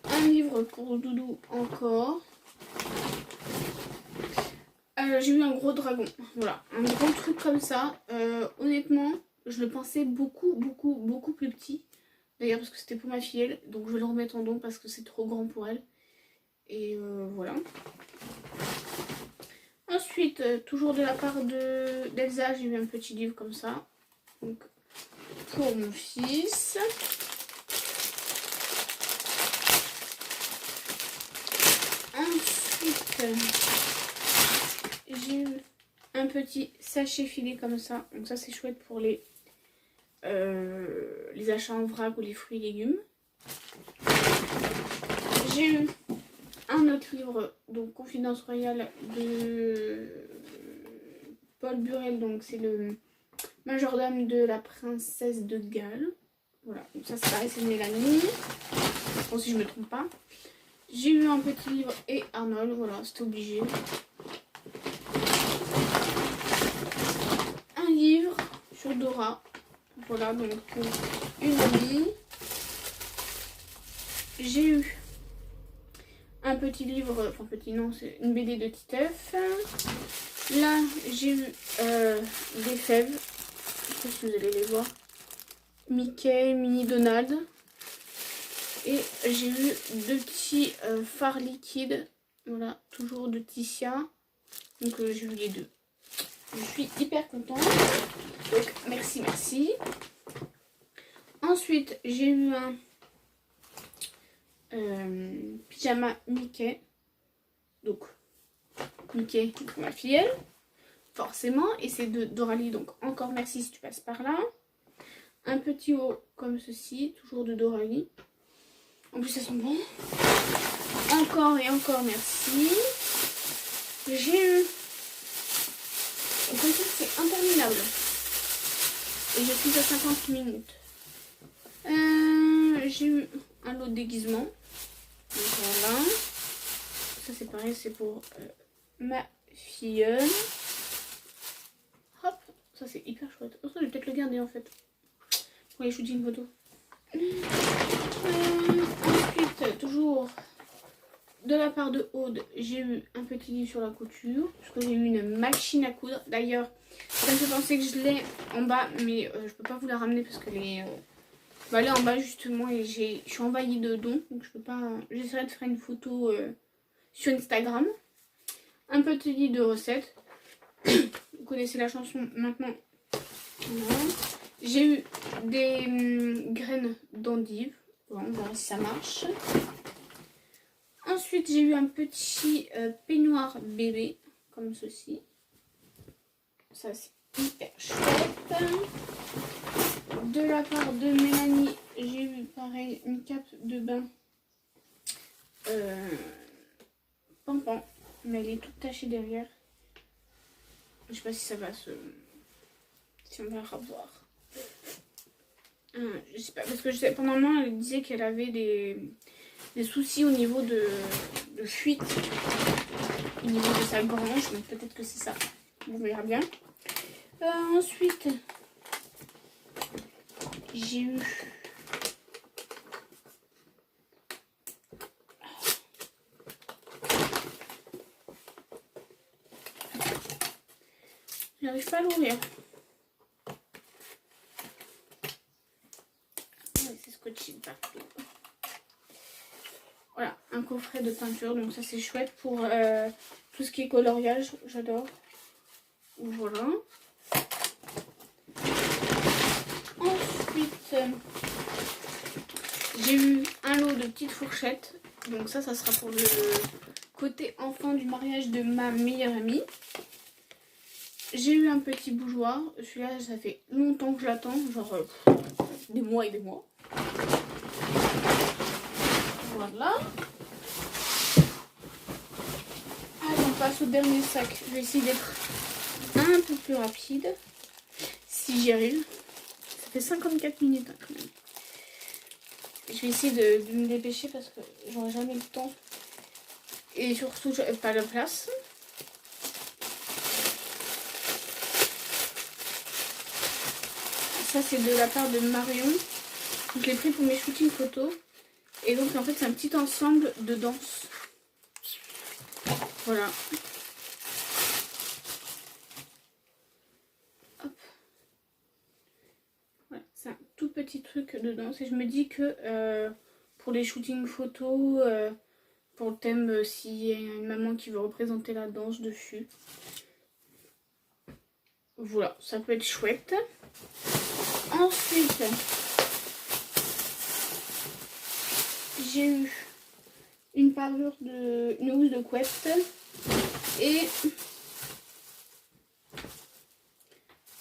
Un livre pour Doudou encore. J'ai eu un gros dragon. Voilà, un gros truc comme ça. Honnêtement, je le pensais beaucoup plus petit. D'ailleurs, parce que c'était pour ma filleule. Donc je vais le remettre en don parce que c'est trop grand pour elle. Et voilà. Ensuite, toujours de la part d'Elsa, j'ai eu un petit livre comme ça. Donc, pour mon fils. j'ai eu un petit sachet filé comme ça. Donc ça c'est chouette pour les achats en vrac ou les fruits et légumes. J'ai eu un autre livre, donc Confidence royale de Paul Burel. Donc c'est le majordome de la princesse de Galles. Voilà, donc ça c'est pareil, c'est Mélanie. Bon, si je me trompe pas. J'ai eu un petit livre et Arnold, voilà, c'était obligé. Un livre sur Dora. Voilà, donc une amie. J'ai eu un petit livre, enfin petit non, c'est une BD de Titeuf. Là, j'ai eu des fèves. Je sais pas si vous allez les voir. Mickey, Minnie, Donald. Et j'ai eu deux petits fards liquides. Voilà, toujours de Ticia. Donc j'ai eu les deux. Je suis hyper contente. Donc merci, merci. Ensuite, j'ai eu un pyjama Mickey. Donc Mickey pour ma filleule. Forcément. Et c'est de Doralie. Donc encore merci si tu passes par là. Un petit haut comme ceci. Toujours de Doralie. En plus, ça sent bon. Encore et encore merci. J'ai eu... Comme ça, c'est interminable. Et je suis à 50 minutes. J'ai eu un lot de déguisement. Donc, voilà. Ça, c'est pareil, c'est pour ma filleule. Hop. Ça, c'est hyper chouette. Oh, ça, je vais peut-être le garder, en fait. Pour les shootings photos. Ensuite, toujours de la part de Aude, j'ai eu un petit livre sur la couture. Parce que j'ai eu une machine à coudre. D'ailleurs, ça me fait penser que je l'ai en bas, mais je peux pas vous la ramener parce que les... elle est en bas justement et je suis envahie de dons. Donc je peux pas... J'essaierai de faire une photo sur Instagram. Un petit livre de recettes. Vous connaissez la chanson maintenant. Voilà. J'ai eu des graines d'endive. Bon, on verra si ça marche. Ensuite, j'ai eu un petit peignoir bébé, comme ceci. Ça, c'est hyper chouette. De la part de Mélanie, j'ai eu pareil une cape de bain pampan. Mais elle est toute tachée derrière. Je sais pas si ça va se... Si on va revoir. Je sais pas, parce que je sais, pendant un moment, elle disait qu'elle avait des soucis au niveau de fuite, au niveau de sa gorge, donc peut-être que c'est ça. On verra bien. Ensuite, j'ai eu j'arrive pas à l'ouvrir. C'est scotché partout. Voilà, un coffret de peinture, donc ça c'est chouette pour tout ce qui est coloriage, j'adore. Voilà. Ensuite, j'ai eu un lot de petites fourchettes, donc ça sera pour le côté enfant du mariage de ma meilleure amie. J'ai eu un petit bougeoir, celui-là ça fait longtemps que je l'attends, genre des mois et des mois. Voilà. Allez, on passe au dernier sac. Je vais essayer d'être un peu plus rapide. Si j'y arrive. Ça fait 54 minutes hein, quand même. Je vais essayer de me dépêcher parce que j'aurai jamais le temps. Et surtout, je n'ai pas la place. Ça, c'est de la part de Marion. Je l'ai pris pour mes shootings photos. Et donc en fait c'est un petit ensemble de danse. Voilà. Hop. Voilà, c'est un tout petit truc de danse. Et je me dis que pour les shootings photos, pour le thème, s'il y a une maman qui veut représenter la danse dessus. Voilà, ça peut être chouette. Ensuite, j'ai eu une parure une housse de couette Et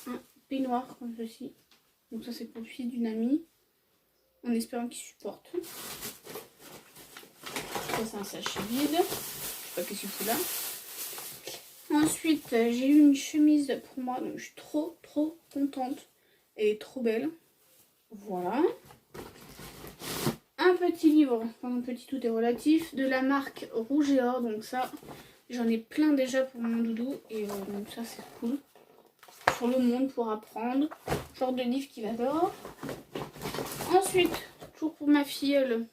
un peignoir comme ceci. Donc ça c'est pour le fils d'une amie. En espérant qu'il supporte. Ça c'est un sachet vide. Je sais pas qu'est-ce qu'il fout là. Ensuite j'ai eu une chemise pour moi. Donc je suis trop contente. Elle est trop belle. Voilà. Un petit livre, enfin un petit, tout est relatif, de la marque Rouge et Or. Donc ça, j'en ai plein déjà pour mon doudou. Et donc ça c'est cool. Sur le monde pour apprendre. Genre de livre qu'il adore. Ensuite, toujours pour ma filleule.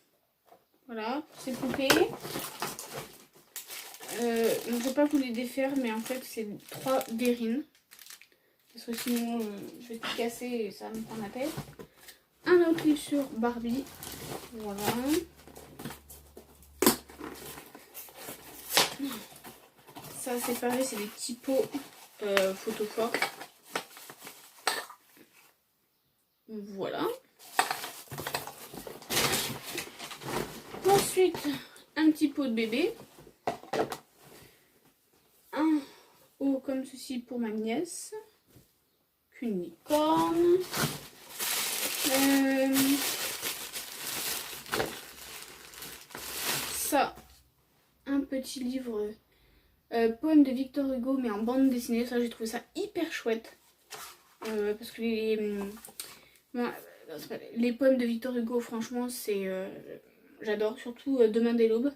Voilà, pour ses poupées. Je ne vais pas vous les défaire, mais en fait c'est 3 verrines. Parce que sinon je vais tout casser et ça va me prendre la tête. Un autre livre sur Barbie. Voilà. Ça c'est pareil, c'est des petits pots photo forts. Voilà. Ensuite, un petit pot de bébé. Un haut comme ceci pour ma nièce. Qu'une licorne. Ça, un petit livre poème de Victor Hugo, mais en bande dessinée. Ça, j'ai trouvé ça hyper chouette. Parce que les poèmes de Victor Hugo, franchement, c'est j'adore. Surtout Demain dès l'aube,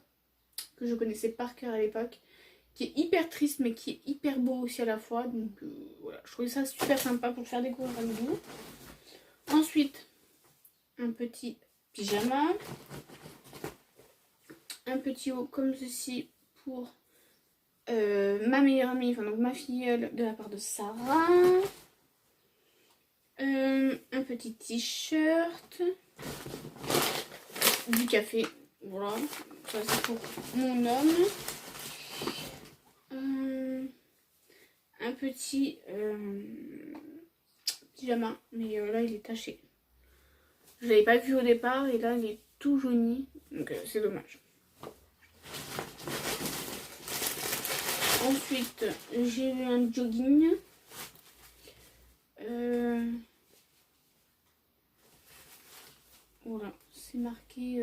que je connaissais par cœur à l'époque. Qui est hyper triste, mais qui est hyper beau aussi à la fois. Donc voilà, je trouvais ça super sympa pour le faire découvrir à nouveau. Ensuite, un petit pyjama. Un petit haut comme ceci pour ma meilleure amie, enfin donc ma filleule de la part de Sarah. Un petit t-shirt. Du café. Voilà. Ça c'est pour mon homme. Un petit pyjama. Mais là il est taché. Je l'avais pas vu au départ et là il est tout jauni. Donc c'est dommage. Ensuite, j'ai eu un jogging. Voilà, c'est marqué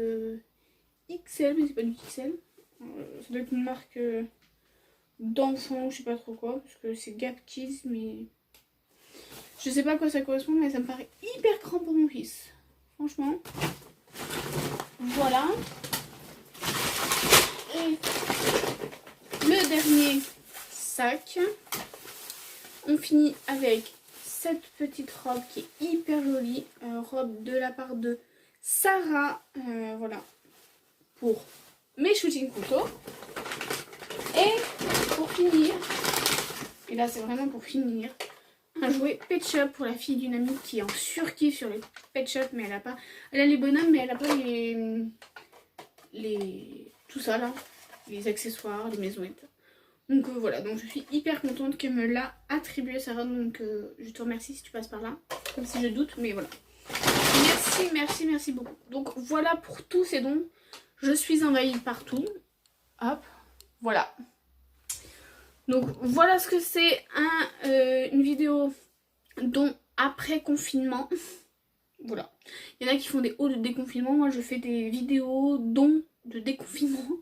XL, mais c'est pas du XL. Ça doit être une marque d'enfant, je sais pas trop quoi, parce que c'est Gap Kids, mais je sais pas à quoi ça correspond, mais ça me paraît hyper grand pour mon fils. Franchement. Voilà. Et le dernier sac. On finit avec cette petite robe qui est hyper jolie. Robe de la part de Sarah. Voilà. Pour mes shooting photos. Et pour finir, et là c'est vraiment pour finir, un jouet Pet Shop pour la fille d'une amie qui est en surkiff sur les Pet Shop, mais elle a pas. Elle a les bonhommes, mais elle a pas tout ça là. Les accessoires, les maisonnettes. Donc voilà, donc je suis hyper contente qu'elle me l'a attribué Sarah, donc je te remercie si tu passes par là, comme si je doute, mais voilà. Merci beaucoup. Donc voilà pour tous ces dons, je suis envahie partout. Hop, voilà. Donc voilà ce que c'est une vidéo don après confinement. Voilà. Il y en a qui font des hauts de déconfinement, moi je fais des vidéos dons de déconfinement.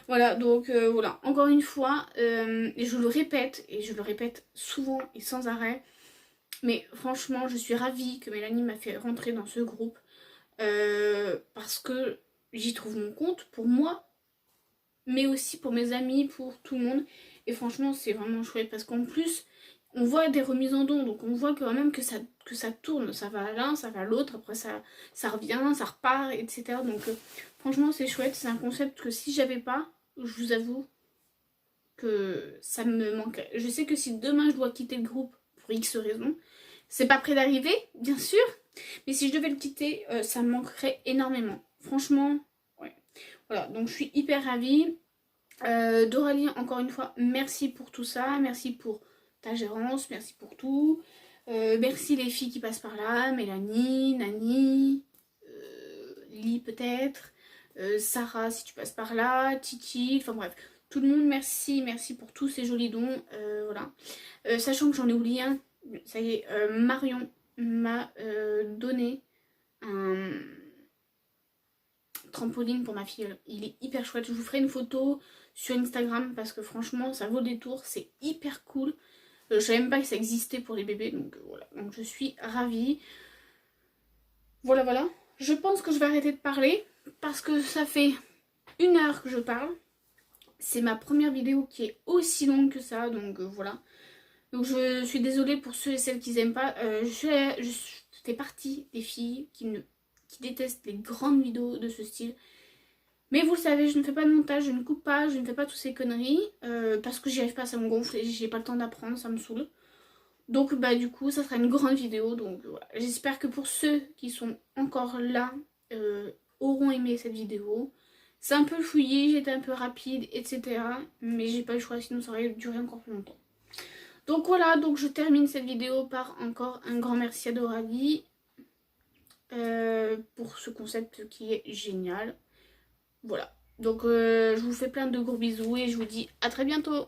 Voilà, donc voilà, encore une fois, et je le répète souvent et sans arrêt, mais franchement, je suis ravie que Mélanie m'a fait rentrer dans ce groupe, parce que j'y trouve mon compte pour moi, mais aussi pour mes amis, pour tout le monde, et franchement, c'est vraiment chouette, parce qu'en plus, on voit des remises en don, donc on voit quand même que ça tourne, ça va à l'un, ça va à l'autre, après ça revient, ça repart, etc. Donc franchement, c'est chouette, c'est un concept que si j'avais pas, je vous avoue que ça me manquerait. Je sais que si demain je dois quitter le groupe pour X raisons, c'est pas près d'arriver, bien sûr, mais si je devais le quitter, ça me manquerait énormément. Franchement, ouais. Voilà, donc je suis hyper ravie. Doralie, encore une fois, merci pour tout ça, merci pour ta gérance, merci pour tout. Merci les filles qui passent par là, Mélanie, Nani, Lee peut-être. Sarah si tu passes par là, Titi, enfin bref, tout le monde, merci, merci pour tous ces jolis dons. Voilà. Sachant que j'en ai oublié un, ça y est, Marion m'a donné un trampoline pour ma fille. Il est hyper chouette. Je vous ferai une photo sur Instagram parce que franchement, ça vaut le détour. C'est hyper cool. Je savais même pas que ça existait pour les bébés, donc voilà. Donc je suis ravie. Voilà, voilà. Je pense que je vais arrêter de parler parce que ça fait 1 heure que je parle. C'est ma première vidéo qui est aussi longue que ça, donc voilà. Donc je suis désolée pour ceux et celles qui n'aiment pas. Je fais partie des filles qui détestent les grandes vidéos de ce style. Mais vous le savez, je ne fais pas de montage, je ne coupe pas, je ne fais pas toutes ces conneries. Parce que j'y arrive pas, ça me gonfle et j'ai pas le temps d'apprendre, ça me saoule. Donc bah du coup, ça sera une grande vidéo. Donc voilà. J'espère que pour ceux qui sont encore là, auront aimé cette vidéo. C'est un peu fouillé, j'étais un peu rapide, etc. Mais j'ai pas le choix, sinon ça aurait duré encore plus longtemps. Donc voilà, donc je termine cette vidéo par encore un grand merci à Doralie pour ce concept qui est génial. Voilà, donc je vous fais plein de gros bisous et je vous dis à très bientôt.